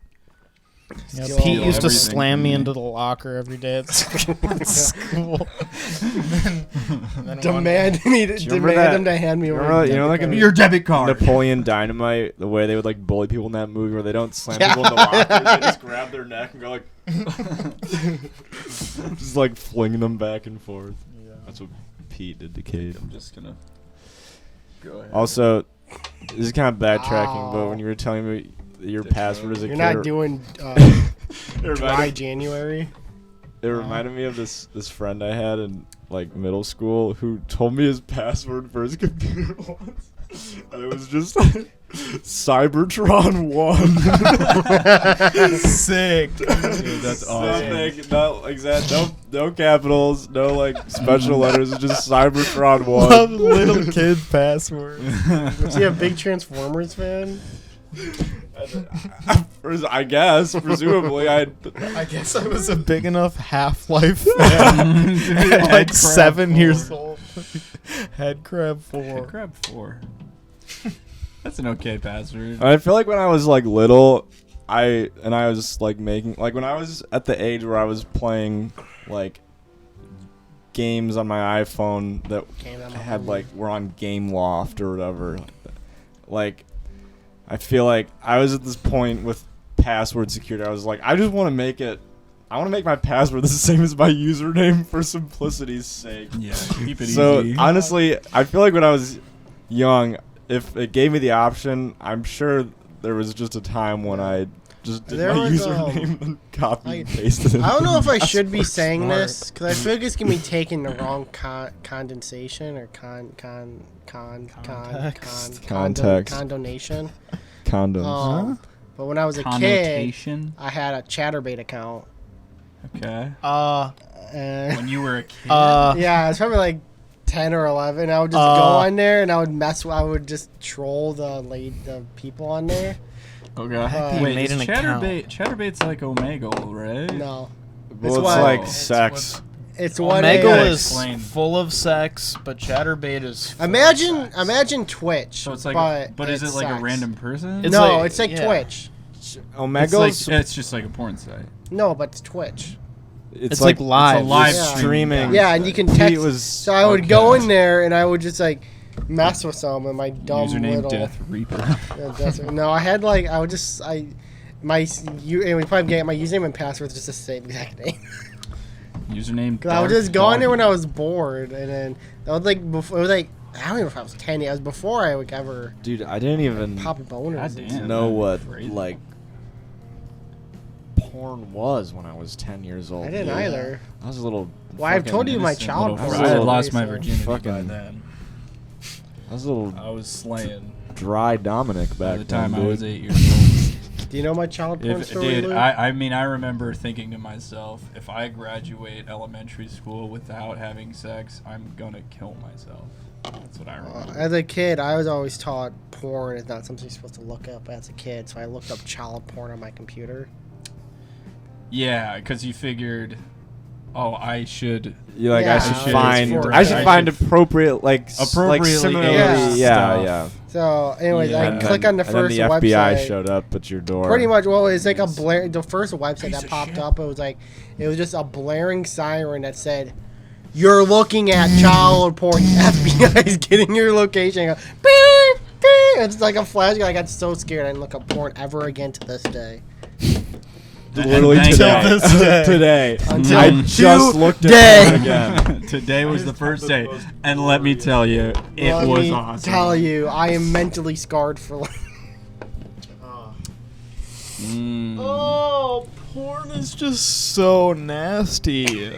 Yeah, Steal Pete used to everything slam from me me. into the locker every day at school. And then Demand me to you remember demand that- him to hand me you over. remember- a you know, debit like in card. debit card. Napoleon Dynamite, the way they would like bully people in that movie, where they don't slam people in the lockers, they just grab their neck and go like, just like fling them back and forth. That's what Pete did to Kate. I'm just gonna go ahead. Also, this is kind of backtracking, but Ow. when you were telling me your password as a You're kid, not doing it dry reminded, January. it reminded me of this friend I had in like middle school who told me his password for his computer once, and it was just Cybertron 1. sick. Dude, that's awesome. Nothing, not like that. No capitals, no like special letters. It's just Cybertron 1. Little kid password. Was he a big Transformers fan? I guess, presumably, I guess I was a big enough Half-Life fan at like Headcrab 7 4. years old. Headcrab 4. Grab 4. That's an okay password. I feel like when I was like little, I was like making like when I was at the age where I was playing like games on my iPhone that had like were on Game Loft or whatever. Like I feel like I was at this point with password security. I was like, I just want to make it. I want to make my password the same as my username for simplicity's sake. Yeah, keep it So easy. honestly, I feel like when I was young, if it gave me the option, I'm sure there was just a time when I just did There my was, username and copy and I- pasted it. I don't know if I That's should be so saying smart. this because I feel like it's gonna be taken the wrong condensation or Context. Context. condonation. Condoms. But when I was a kid, Connotation. I had a ChatterBait account. Okay. And When you were a kid. yeah, I was probably like 10 or 11. I would just go on there and I would just troll the people on there. Okay. you Wait, made is an account. Chatterbait's like Omegle, right? No, Well, it's what- like It's sex. it's what Omegle a, is Explain. full of sex, but Chatterbait is full of imagine sex. Twitch. So it's like, but is it it's like a sex. random person? It's No, like- it's like yeah. Twitch. It's Omega's like it's just like a porn site. No, but it's Twitch. It's like live. It's a live Yeah. streaming. Yeah, and you can Pete text. was So I would go in there and I would just like mess with some and my dumb Username little. Death Reaper. No, I had like I would just my you and we probably get my username and password is just the same exact name. Username. 'Cause I would just go in there when I was bored, and then that was like before. It was like I don't even know if I was 10. It was before I would ever Dude, I didn't even pop boners. God and damn. stuff. know what Crazy. like porn was when I was 10 years old. I didn't Yeah. either. I was a little. Well, I've told you my Innocent child little porn fry. I had story, lost my so- virginity by Fucking- then. I was a little I was slaying dry Dominic by back the time then, I was dude. 8 years old. Do you know my child porn story, Dude, Luke? I mean, I remember thinking to myself, if I graduate elementary school without having sex, I'm gonna kill myself. That's what I remember. As a kid, I was always taught porn is not something you're supposed to look up as a kid, so I looked up child porn on my computer. Yeah, because you figured, oh, I should. You like Yeah, I should it's find for- I should I find should appropriate like appropriately similarly aged yeah. stuff. So, anyways, Yeah. I And click on the and then first the FBI website. showed up at your door. Pretty much, well, it's like a blare. The first website Piece that of popped shit. up, it was just a blaring siren that said, "You're looking at child porn. FBI is getting your location." I go, beep, beep. It's like a flash. I got so scared I didn't look up porn ever again to this day. Literally And today. thank Till this day. Today. Until I just looked at today. it again. Today was the first day, and let me tell you, it Let was me awesome. tell you, I am mentally scarred for life. Mm. Oh, Porn is just so nasty.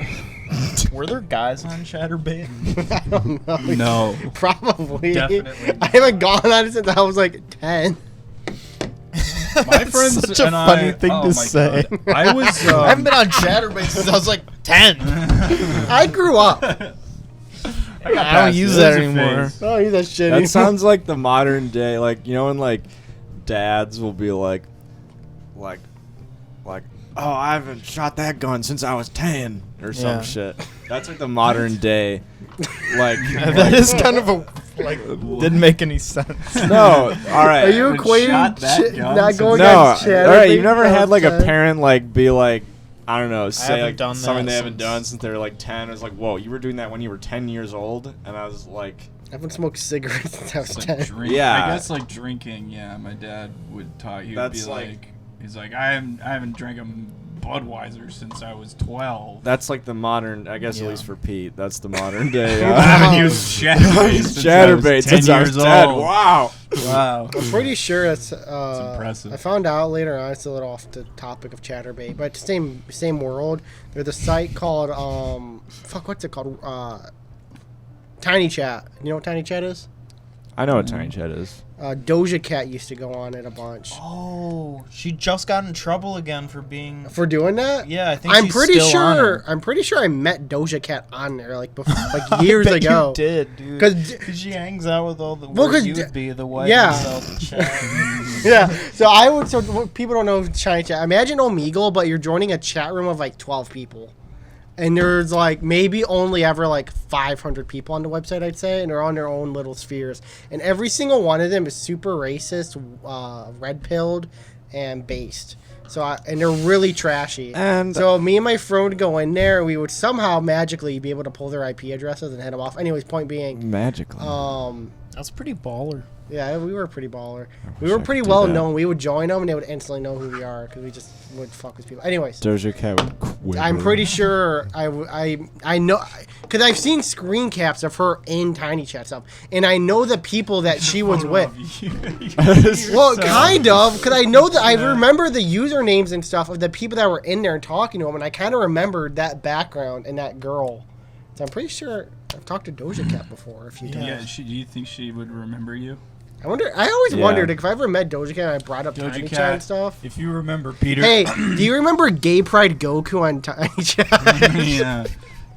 Were there guys on Chatterbait? I don't know. No. Probably. Definitely I haven't gone on it since I was like 10. My friends Such a and funny I, thing oh to my say. God. I was. I haven't been on Chatterbait since I was like 10. I grew up. I don't use that anymore. I don't use that shit That anymore. sounds like the modern day, like, you know, when like dads will be like, oh, I haven't shot that gun since I was 10 or some Yeah. shit. That's like the modern day, like. That is kind of a didn't make any sense. No, all right. Are you haven't shot that equating gun not since- going No, on all Chatterbait? right. You never had like a 10? parent like be like, I don't know, say haven't like done something that they haven't since- done since they were like 10. It was like, whoa, you were doing that when you were 10 years old, and I was like, I haven't smoked cigarettes since I was It's 10. like drink, Yeah. I guess like drinking. Yeah, my dad would talk. He would That's be like- he's like, I haven't drank a Budweiser since I was 12. that's like the modern. I guess Yeah. at least for Pete, that's the modern day. I haven't used Chatterbait since I was 10 Chatterbait since I was years 10. old. Wow. Wow. I'm pretty sure it's impressive. I found out later on. It's a little off the topic of Chatterbait, but same world. There's a site called what's it called? Tiny Chat. You know what Tiny Chat is? I know what Tiny Chat is. Doja Cat used to go on it a bunch. Oh, she just got in trouble again for being. For doing that? Yeah, I think I'm she's pretty still on sure. it. I'm pretty sure I met Doja Cat on there like before, like years I bet ago. You did, dude. 'Cause she hangs out with all the Well, where 'cause you d- would be the white yeah. and chat. Yeah. So I would. So what people don't know Tiny Chat. Imagine Omegle, but you're joining a chat room of like 12 people. And there's like maybe only ever like 500 people on the website, I'd say, and they're on their own little spheres. And every single one of them is super racist, red pilled, and based. And they're really trashy. And So me and my friend would go in there. We would somehow magically be able to pull their IP addresses and head them off. Anyways, point being, magically. That's pretty baller. yeah, we were pretty baller. We wish were I pretty could do well that. known. We would join them, and they would instantly know who we are because we just would fuck with people. Anyways. Doja Cat would quiver. I'm pretty sure I know because I've seen screen caps of her in Tiny Chat stuff, and I know the people that she was with. Well, kind of, because I know that I remember the usernames and stuff of the people that were in there and talking to them, and I kind of remembered that background and that girl. So I'm pretty sure I've talked to Doja Cat before a few times. Yeah, do you think she would remember you? I wonder. I always Yeah. wondered if I ever met Doja Cat and I brought up Doja Tiny Cat. Chat and stuff. If you remember Peter. Hey, do you remember Gay Pride Goku on Tiny Chat? Yeah.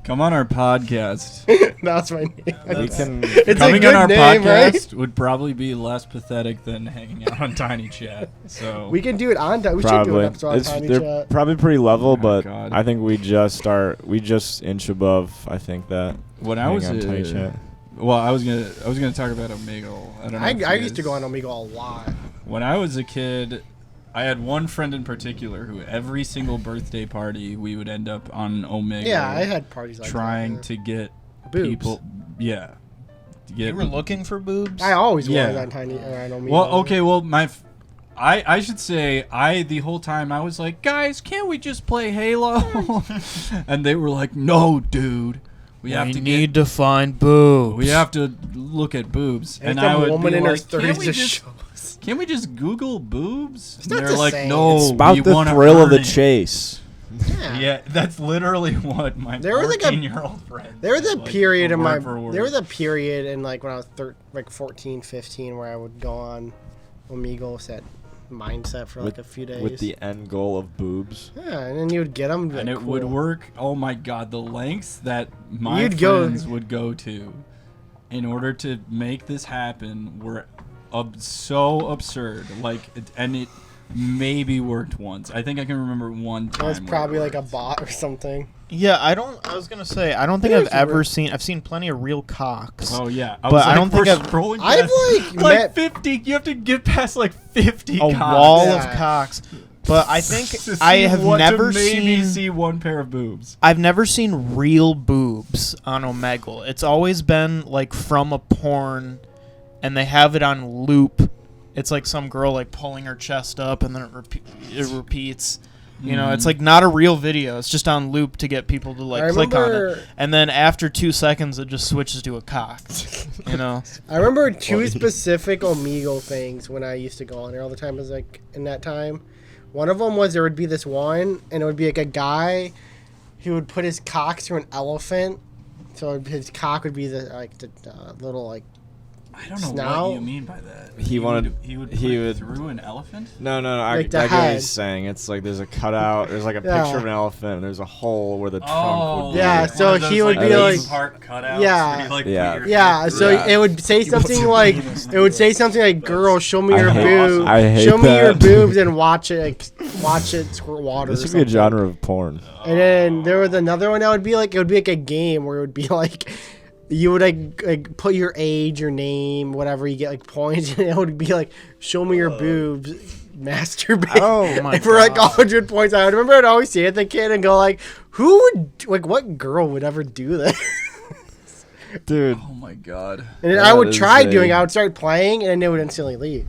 Come on our podcast. That's my name. We can. It's Coming a good on our name, podcast right? would probably be less pathetic than hanging out on Tiny Chat. So We can do it on. We should do an Probably. episode on Tiny They're Chat. probably pretty level, Oh, but God. I think we just inch above. I think that. when I hanging was on Tiny Chat. well, I was gonna talk about Omegle. I don't know. if I you used to guys- go on Omegle a lot. When I was a kid, I had one friend in particular who every single birthday party we would end up on Omegle. Yeah, I had parties like trying that. to get Boobs. people. Yeah. To get, You were looking for boobs? I always Yeah. wanted on Tiny on Omegle. well, okay, well, I should say the whole time I was like, guys, can't we just play Halo? And they were like, no, dude, we have to need to find boobs. we have to look at boobs. And I would woman be in her like, 30s just can't we just Google boobs? not They're the like, same. no, It's about we the wanna thrill of earn the it." chase. Yeah, that's literally what my There was like a- 14-year-old friend. There was a said, like, period in my word for word. there was a period in like when I was 14, 15 where I would go on Omegle set mindset for like a few days. With the end goal of boobs. yeah, and then you would get them and it would work. Oh my god, the lengths that my You'd go- friends would go to in order to make this happen were so absurd. Like, and it maybe worked once. I think I can remember one It time. was where probably it like a worked. bot or something. Yeah, I was gonna say, I don't think Yeah, I've if you ever were- seen. I've seen plenty of real cocks. Oh yeah, But I don't think we're I've- scrolling I've past, like met 50. You have to get past like 50. A cocks wall Yeah. of cocks. But I think to see I have what- never to maybe seen. see one pair of boobs. I've never seen real boobs on Omegle. It's always been like from a porn, and they have it on loop. It's like some girl like pulling her chest up, and then it repeats. You know, it's like not a real video. It's just on loop to get people to I like click on remember- it. And then after 2 seconds, it just switches to a cock. You know, I remember two specific Omegle things when I used to go on there all the time. Was like in that time One of them was there would be this one, and it would be like a guy who would put his cock through an elephant. So his cock would be the little like. I don't know Snout? what you mean by that. He wanted- He would. he Put it would- through an elephant. No. Like the I get what head. he's saying. It's like there's a cutout. There's like a Yeah. picture of an elephant. And there's a hole where the trunk Oh, would be. Yeah, one so of those, he would be like- Theme park cutouts. Yeah. where you, like, put Yeah. your Yeah, head so through. Yeah. it would say something like "Girl, show me I your hate- boobs. I hate show me your that. boobs and watch it squirt water." This or would be a something. genre of porn. And then there was another one that would be like a game where it would be like you would like put your age, your name, whatever, you get like points, and it would be like show me your boobs, masturbate. Oh my and for like God. 100 points. I remember I'd always see it the kid and go like, who would like what girl would ever do this? Dude. Oh my god. And then That I would is try a- doing. I would start playing, and then they would instantly leave.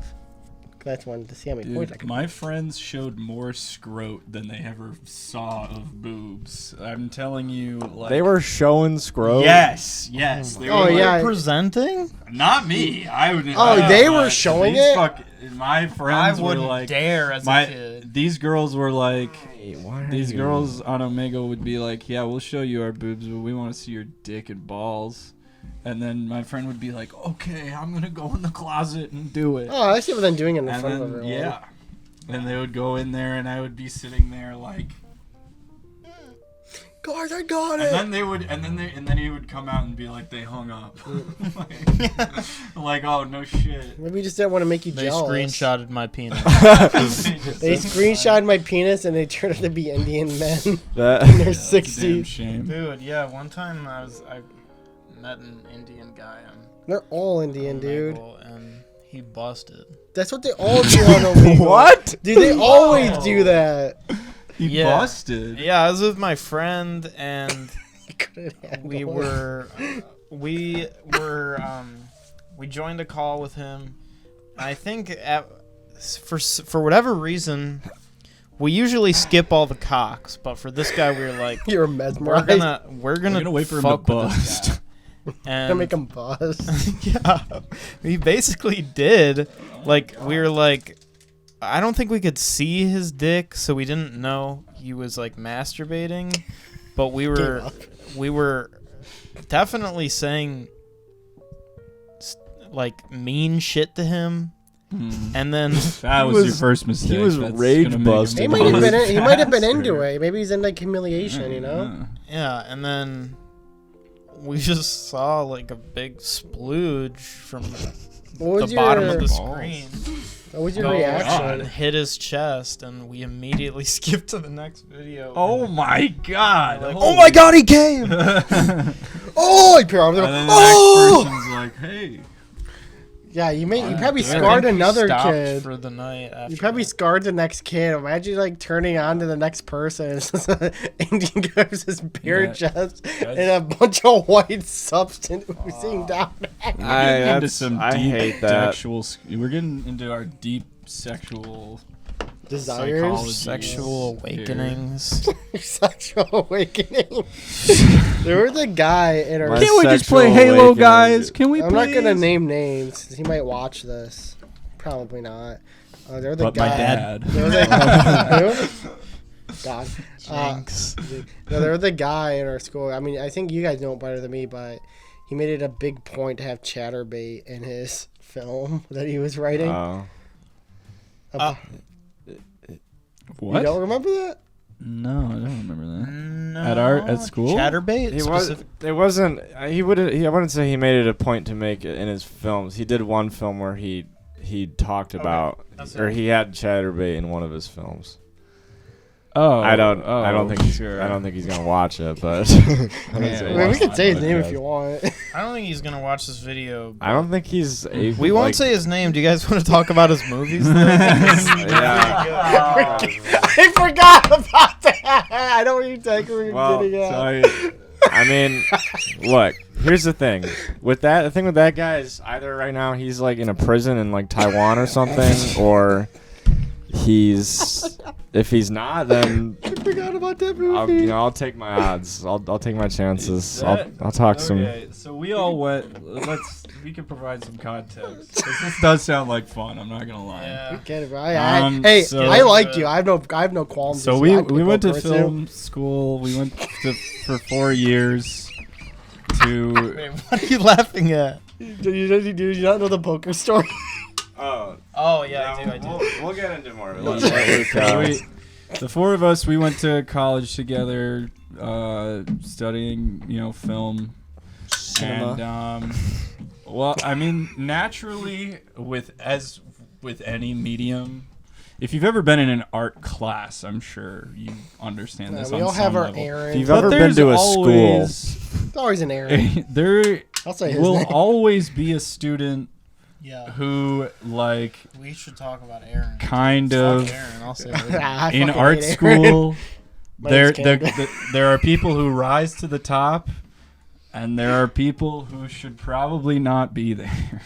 That's one to see how many points I Dude, could. my friends showed more scrote than they ever saw of boobs. I'm telling you, like They were showing scrote. Yes. They Oh, were, yeah. Presenting? Not me. I would. Oh, they were but showing these it? my I friends were wouldn't like. dare as a My kid. these girls were like. Hey, why are These you- girls on Omega would be like, "Yeah, we'll show you our boobs, but we want to see your dick and balls." And then my friend would be like, "Okay, I'm gonna go in the closet and do it." Oh, I see what they're doing in the and front of then, everyone. yeah, and they would go in there, and I would be sitting there like, Guys, I got and it. then they would, and then he would come out and be like, "They hung up," like, "Oh no shit." Maybe we just didn't want to make you They jealous. screenshotted my penis. They screenshotted my penis and they turned out to be Indian men in That, their Yeah, damn 60s. shame. Dude, yeah, one time I met an Indian guy on They're all Indian, dude. Omegle, and he busted. That's what they all do on Omegle. what? Dude, they always do that. He Yeah. busted. Yeah, I was with my friend, and You couldn't handle we it. were we joined a call with him. I think for whatever reason, we usually skip all the cocks, but for this guy, we were like, You're we're mesmerized. gonna wait for him to fuck with bust. this guy. Gonna And make them buzz. yeah, we basically did. Like, we were like, I don't think we could see his dick, so we didn't know he was like masturbating. But we were definitely saying like mean shit to him, and then That He was your was- first mistake. he was That's rage gonna make him busted. He might have been. bust He might have been into faster. it. Maybe he's in like humiliation. You know. yeah, and then we just saw like a big splooge from What was the bottom of the Balls. screen. What was your go reaction? and hit his chest, and we immediately skipped to the next video. Oh my god! Like, Holy- oh my god, he came! Oh, he probably. And then the Oh! next person's like, "Hey, Yeah, you probably I scarred think we another stopped kid. for the night. After You probably that. scarred the next kid. Imagine like turning on to the next person. It's just an Indian guy with his bare Yeah. chest and a bunch of white substance oozing down. we're getting into some I deep hate that. sexual. We're getting into our deep sexual Desires, psychology. Sexual here. awakenings. sexual awakening. There was a guy in our. My Can't we just play sexual Halo, awakening. guys? Can we? I'm not gonna name names. He might watch this. Probably not. There was a But guy. my dad. There was a, who? God. Jinx. No, there was a guy in our school. I mean, I think you guys know it better than me, but he made it a big point to have chatterbait in his film that he was writing. Oh. You don't remember that? No, I don't remember that. No. At school? Chatterbait? He was. It wasn't. He wouldn't. I wouldn't say he made it a point to make it in his films. He did one film where he talked about, That's or it. he had chatterbait in one of his films. Oh, I don't think sure. I don't think he's gonna watch it, but Yeah, I mean, we can say his name if you want. I don't think he's gonna watch this video. I don't think he's. We won't say his name. Do you guys want to talk about his movies? Yeah. I forgot about that. I don't even think we were Well, getting at. Sorry. I mean, look. Here's the thing. The thing with that guy is either right now he's like in a prison in like Taiwan or something, or if he's not, then I forgot about that movie. I'll take my odds. I'll take my chances. That- I'll talk some. Okay, so we all went. We can provide some context. This does sound like fun. I'm not gonna lie. Yeah. Get it, bro. So- I liked you. I have no qualms. So with you. we went to Chris, film school. We went for 4 years to. Wait, what are you laughing at? Do you not know the poker story? Oh yeah, I do. We'll get into more of it. Yeah. Let's let Luke, The four of us, we went to college together, studying, film. Cinema. And well, I mean, naturally, with any medium, if you've ever been in an art class, I'm sure you understand this. We on all have some our level. Aaron. If you've But ever been there's to a school, There's always an Aaron. there I'll say his will name. always be a student Yeah. who, like, We should talk about Aaron. kind Fuck of Aaron, I'll say I in fucking art hate Aaron. school. My there, name's there, Camden. there are people who rise to the top, and there are people who should probably not be there.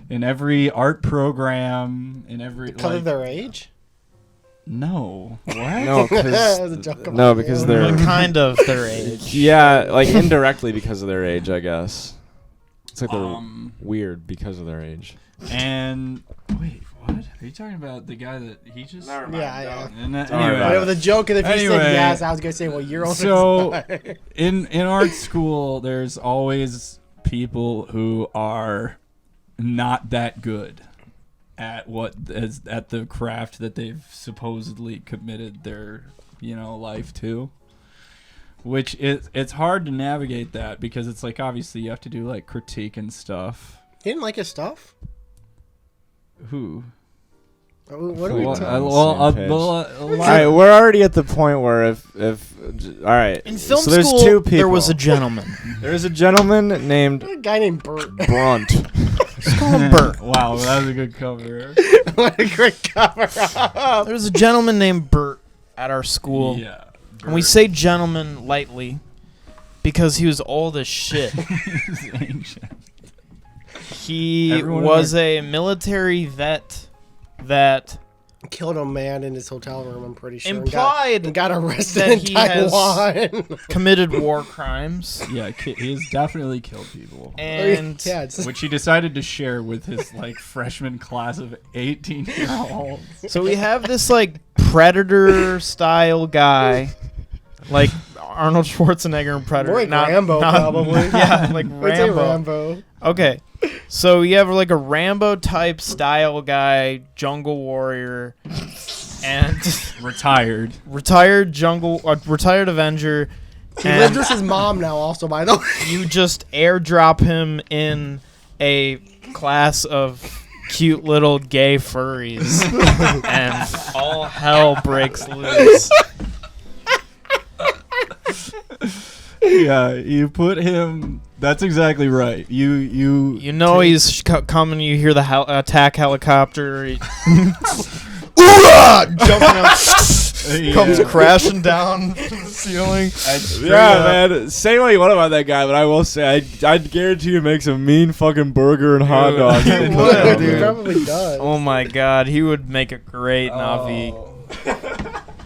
In every art program, in every Because of like, their age? no, what? no, That was a joke because about because you. they're kind of their age. yeah, like indirectly because of their age, I guess. It's like they're Um, weird because of their age. and wait, what? Are you talking about the guy that he just? Never Yeah. And that, Sorry about But it was anyway, a joke, and if you Anyway, said yes, I was going to say, well, you're older so- than I. in art school, there's always people who are not that good at at the craft that they've supposedly committed their life to, which it's hard to navigate that because it's like obviously you have to do like critique and stuff. You didn't like his stuff? Who? What are we Well, talking I- about? well, Same page. All right, we're already at the point where if all right, In film so there's school, two people. there was a gentleman. There's a gentleman named A guy named Bert. Brunt. Let's call him Bert. Wow, that was a good cover. What a great cover up. There was a gentleman named Bert at our school. Yeah. And we say gentleman lightly because he was old as shit. He's ancient. He Everyone in was a military vet that Killed a man in his hotel room, I'm pretty sure. implied and got arrested that in he has Taiwan. committed war crimes. Yeah, he's definitely killed people. And yeah, it's Which he decided to share with his like freshman class of 18-year-olds. so we have this like predator style guy, like Arnold Schwarzenegger in Predator. More like Rambo, probably. Yeah, like I'd say Rambo. Rambo. Okay, so you have like a Rambo type style guy, jungle warrior, and Retired. retired Avenger. He and lives with his mom now, also, by the way. you just airdrop him in a class of cute little gay furries, and all hell breaks loose. Yeah, you put him. That's exactly right. You know he's coming. You hear the attack helicopter. Jumping up, comes crashing down from the ceiling. Yeah, man. Say what you want about that guy, but I will say I'd guarantee you make some mean fucking burger and hot Dude. dog. He He would, dude. probably does. Oh my god, he would make a great Navi.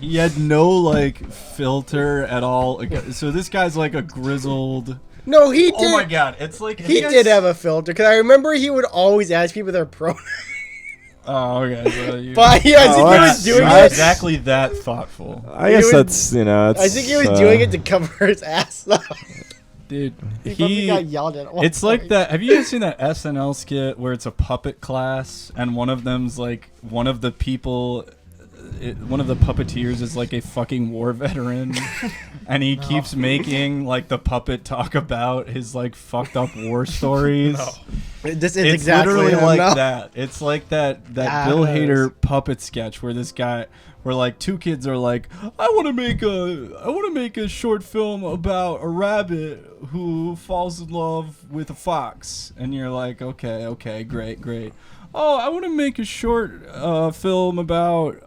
He had no like filter at all. So this guy's like a grizzled. No, he did. Oh my god, it's like He did have a filter, because I remember he would always ask people their pronouns. Oh, okay. So you, But yeah, I think he was that's- doing not it. exactly that thoughtful, I guess was- that's I think he was doing it to cover his ass up. dude. He probably got yelled at. one It's like point. that. Have you guys seen that SNL skit where it's a puppet class and one of them's like one of the people, one of the puppeteers is like a fucking war veteran, and he keeps making like the puppet talk about his like fucked up war stories. This is It's exactly literally him like now. that. It's like that Ah, Bill it Hader puppet sketch where this guy, where like two kids are like, I want to make a short film about a rabbit who falls in love with a fox, and you're like, okay, great. Oh, I want to make a short film about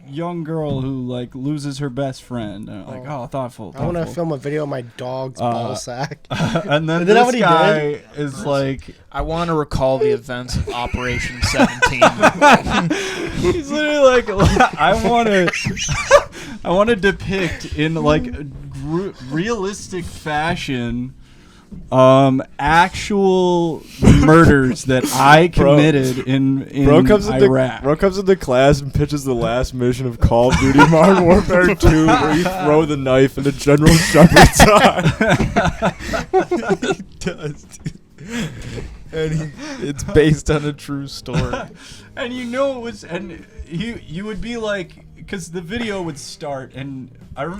young girl who like loses her best friend. And like, thoughtful. I want to film a video of my dog's ball sack. And then Isn't that what this he guy did? is like, I want to recall the events of Operation 17. he's literally like, I want to depict in like realistic fashion actual murders that I committed in Iraq. Bro comes into class and pitches the last mission of Call of Duty Modern Warfare 2 where you throw the knife into General Shepard's eye. He does, dude. And it's based on a true story. And you know it was, and you would be like, because the video would start, and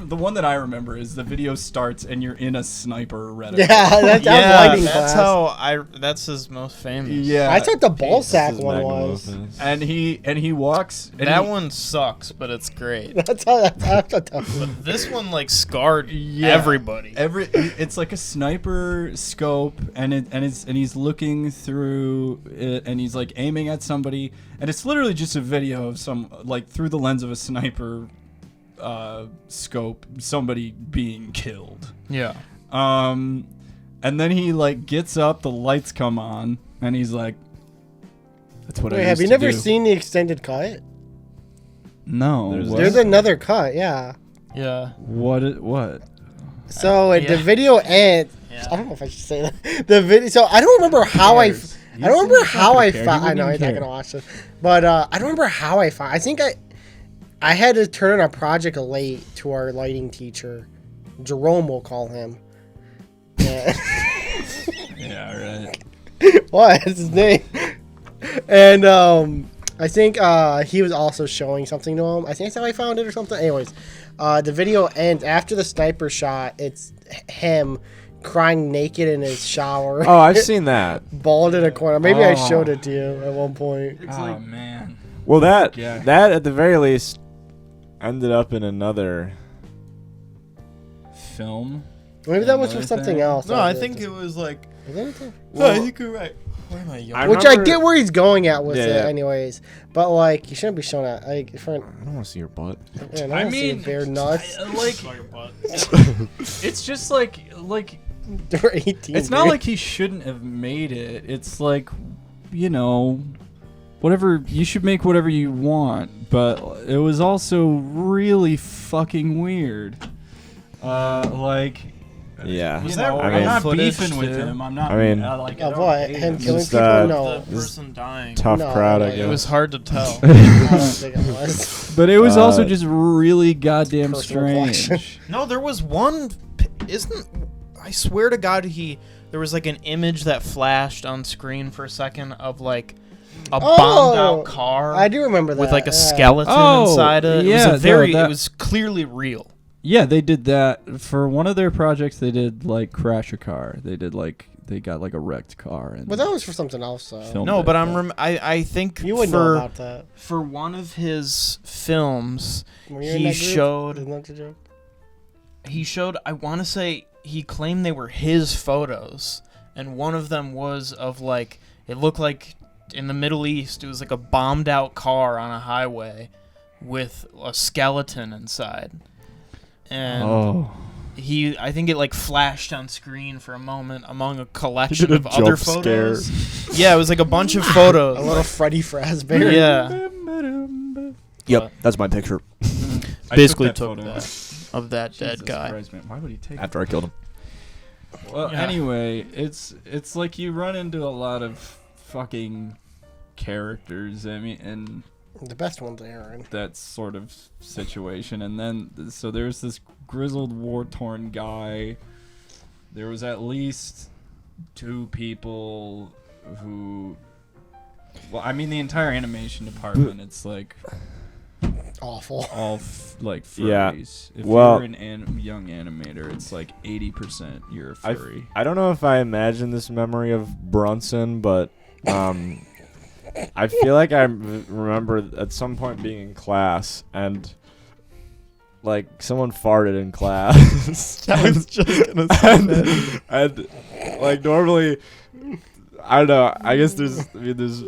the one that I remember is the video starts and you're in a sniper reticle. Yeah, that's lighting class. That's his most famous. Yeah, I thought the ball sack one was. and he walks. And That one sucks, but it's great. That's how that was. But this one like scarred Yeah. everybody. It's like a sniper scope, and he's looking through it, and he's like aiming at somebody, and it's literally just a video of some like through the lens of a sniper scope, somebody being killed. Yeah. And then he like gets up, the lights come on, and he's like, "That's what I Wait, used have you to never do." seen the extended cut? No. There's another cut, yeah. Yeah. What? So Yeah. the video ends. Yeah. I don't know if I should say that. The video. So I don't remember how I found. I know he's not gonna watch this, but I don't remember how I found. I think I had to turn in a project late to our lighting teacher, Jerome. We'll call him. Yeah. Yeah, right. What? That's his name. And I think he was also showing something to him. I think that's how I found it or something. Anyways, the video ends after the sniper shot. It's him crying naked in his shower. Oh, I've seen that. Bald in a corner. Maybe I showed it to you at one point. Oh man. Well, that Yeah. at the very least ended up in another. Film. Maybe that was for Another something thing? else. No, I think it was like. Was that it? No, I think you're right. Why am I young? I Which I remember- get where he's going at with Yeah, it, yeah. anyways. But like, you shouldn't be showing that. Like, I don't want to see your butt. I mean, bare nuts. It's just like They're 18. it's not dude. like he shouldn't have made it. It's like, you know, whatever, you should make whatever you want, but it was also really fucking weird. Like, Yeah. you Was that know, real I'm not footage beefing with too? him. I'm not. I mean- like, I Of don't what? hate Him him. killing Just, people? No. The person dying. Tough No, crowd, I like, guess. It was hard to tell. I don't think it was. But it was also Uh, just really goddamn Personal strange. collection. No, there was one. I swear to God, there was like an image that flashed on screen for a second of like a bombed out car I do remember that. with like a yeah. skeleton Oh, inside it. yeah, It that- was clearly real. Yeah, they did that for one of their projects. They did like crash a car. They got like a wrecked car and But that was for something else, though. filmed No, it, but I think You wouldn't know for about that. for one of his films, Were you in he that group? showed Isn't that the joke? I want to say he claimed they were his photos, and one of them was of like, it looked like in the Middle East, it was like a bombed out car on a highway with a skeleton inside. And Oh, I think it like flashed on screen for a moment among a He collection did a of other jump scare. photos. Yeah, it was like a bunch of A photos. little Freddy Fazbear. Yeah, Yep, that's my picture. basically I took photo. that of that Jesus dead guy. Christ, man. Why would he take After I killed him. Well, Yeah. anyway, it's like you run into a lot of fucking characters. I mean, and The best one's Aaron. that sort of situation, and then so there's this grizzled, war-torn guy. There was at least 2 people who. Well, I mean, the entire animation department. It's like Awful. all like Yeah, furries. If well- you're an young animator, it's like 80% you're a furry. I don't know if I imagine this memory of Brunson, but I feel like I remember at some point being in class and like someone farted in class. I was just gonna say that. and like normally I don't know. I guess there's a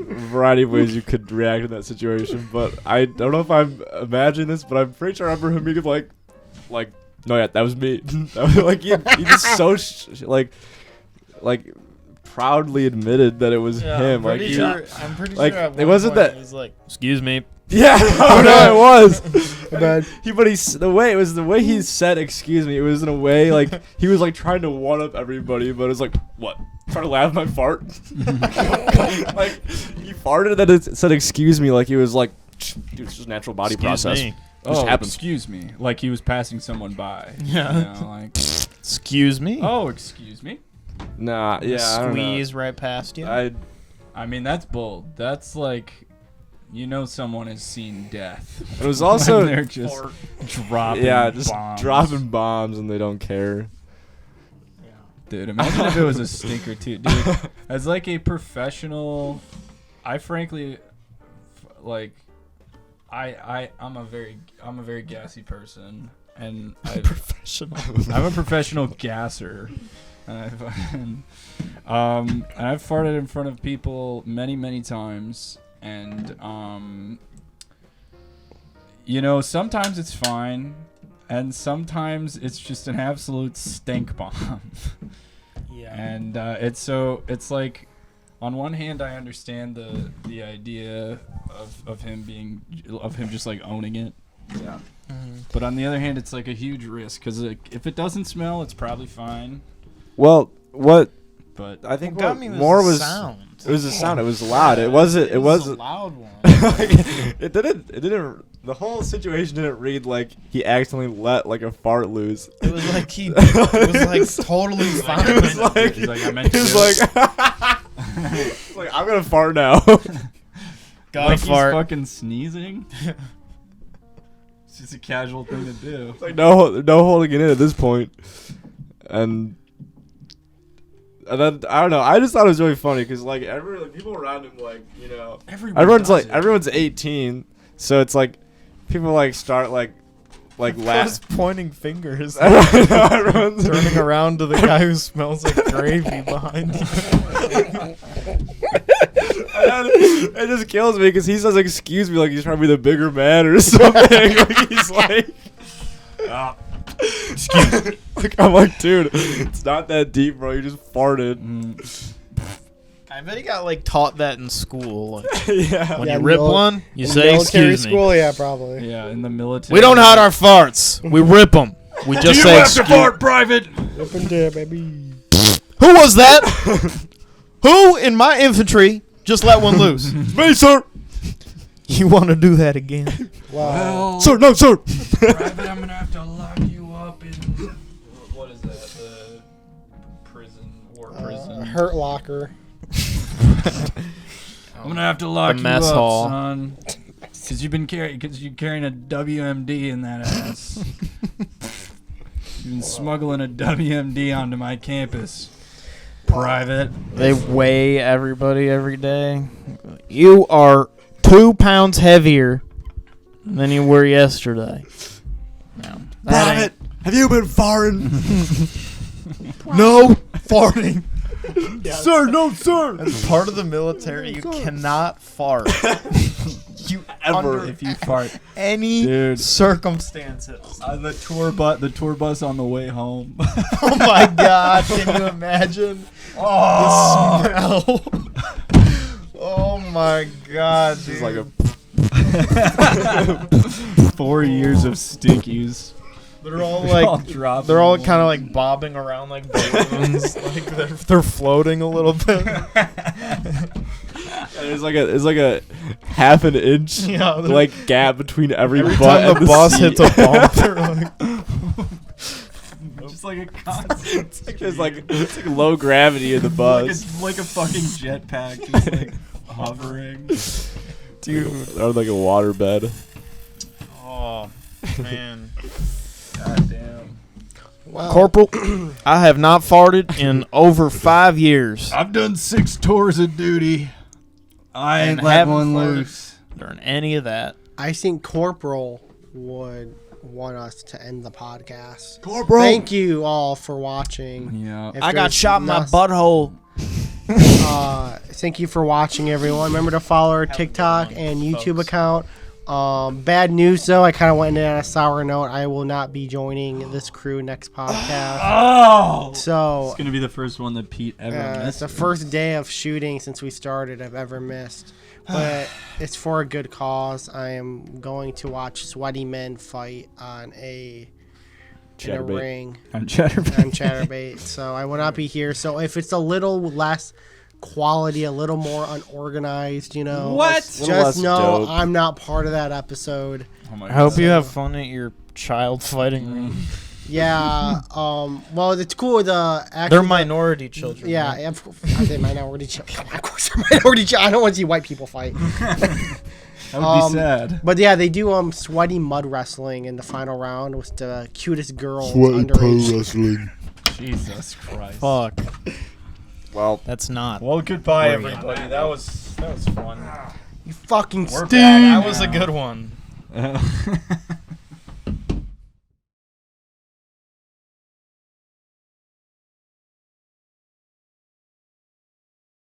variety of ways you could react in that situation, but I don't know if I'm imagining this, but I'm pretty sure I remember him being like, no, yeah, that was me. Like he just so like proudly admitted that it was him. I'm Like pretty he, sure. I'm pretty like, sure. At it one wasn't point that- He was like, "Excuse me." yeah, no, it was. Bad. But the way he said excuse me, it was in a way like he was like trying to one up everybody, but it was like, what? Trying to laugh at my fart? Like he farted and then it said excuse me, like he was like, dude, it's just natural body Excuse process. me. Just happens. Excuse me. Like he was passing someone by. Yeah. You know, like, Excuse me. oh, excuse me. Nah, yeah, I don't know. Squeeze right past you. I mean, that's bold. That's like, you know, someone has seen death. It was also When they're just dropping just bombs. dropping bombs and they don't care. Dude, imagine if it was a stinker too, dude. As like a professional, I frankly, like, I'm a very gassy person, and Professional. I'm a professional gasser. And I've farted in front of people many times, and you know, sometimes it's fine, and sometimes it's just an absolute stink bomb. Yeah. And it's like, on one hand, I understand the idea of him just like owning it. Yeah. But on the other hand, it's like a huge risk because if it doesn't smell, it's probably fine. Well, what But I think What got what me more the was sound. it was the sound. It was loud. It wasn't. It It was was. a loud one. It didn't. The whole situation didn't read like he accidentally let like a fart loose. It was like it was like totally fine. It was like He's like, I meant to he was do it. like, like I'm gonna fart now. Gotta like fart. he's fucking sneezing. It's just a casual thing to do. Like no holding it in at this point. And then I don't know. I just thought it was really funny because like people around him, like, you know, everyone's 18, so it's like people like start like Just pointing fingers. everyone's Turning around to the guy who smells like gravy behind you. And then it just kills me because he says excuse me like he's trying to be the bigger man or something. Like he's like, excuse me. Like I'm like, dude, it's not that deep, bro. You just farted. I bet he got like taught that in school. Like, Yeah. when Yeah, you rip mil- one, you In say military excuse me. school, yeah, probably. Yeah, in the military. We don't hide our farts. We rip them. We just say excuse. private. Up in there, baby. Who was that? Who in my infantry just let one loose? Me, sir. You want to do that again? Wow. Well, Sir, no, sir. private, I'm gonna have to lock you up in what is that? The prison, war prison. Hurt locker. I'm gonna have to lock The you mess up, hall. son. Cause you're carrying a WMD in that ass. You've been smuggling a WMD onto my campus. Private. They weigh everybody every day. You are 2 pounds heavier than you were yesterday. No, that ain't- have you been farting? No farting. Sir, no, sir. As part of the military, you cannot fart. You Ever. If you fart, any dude. circumstances. On the tour bus on the way home. Oh my god, can you imagine the smell? Oh my god, dude. It's like a 4 years of stinkies. They're all like dropping. they're all kind of like bobbing around like balloons. Like they're floating a little bit. There's like a half an inch Yeah, they're- like gap between every Every butt time and the bus seat. hits a bump, they're like, just like a constant. It's like low gravity in the bus. like a fucking jetpack, just like hovering. Dude, or like a water bed. oh man. God damn. Wow. Corporal, I have not farted in over 5 years I've done 6 tours of duty. I And ain't let haven't one farted. loose. during any of that. I think Corporal would want us to end the podcast. Corporal. Thank you all for watching. Yeah. If I got there's shot in my nos- butthole. Thank you for watching, everyone. Remember to follow our TikTok and YouTube account. Bad news, though. I kind of went in on a sour note. I will not be joining this crew next podcast. Oh! So It's going to be the first one that Pete ever it's missed. the first day of shooting since we started I've ever missed. But it's for a good cause. I am going to watch sweaty men fight in a Chatterbait. ring I'm Chatterbait. on Chatterbait. So I will not be here. So if it's a little less quality, a little more unorganized, What? Little just less know dope. I'm not part of that episode. Oh my I hope God. you have fun at your child fighting ring. Yeah. Well, it's cool. They're minority children. Yeah, right? of course, they're minority children. Of course, they're minority children. I don't want to see white people fight. That would be sad. But yeah, they do sweaty mud wrestling in the final round with the cutest girl. Underage. wrestling. Jesus Christ. Fuck. Well, That's not. Well, goodbye, Great. everybody. That was fun. You fucking We're stink. back That was a good one.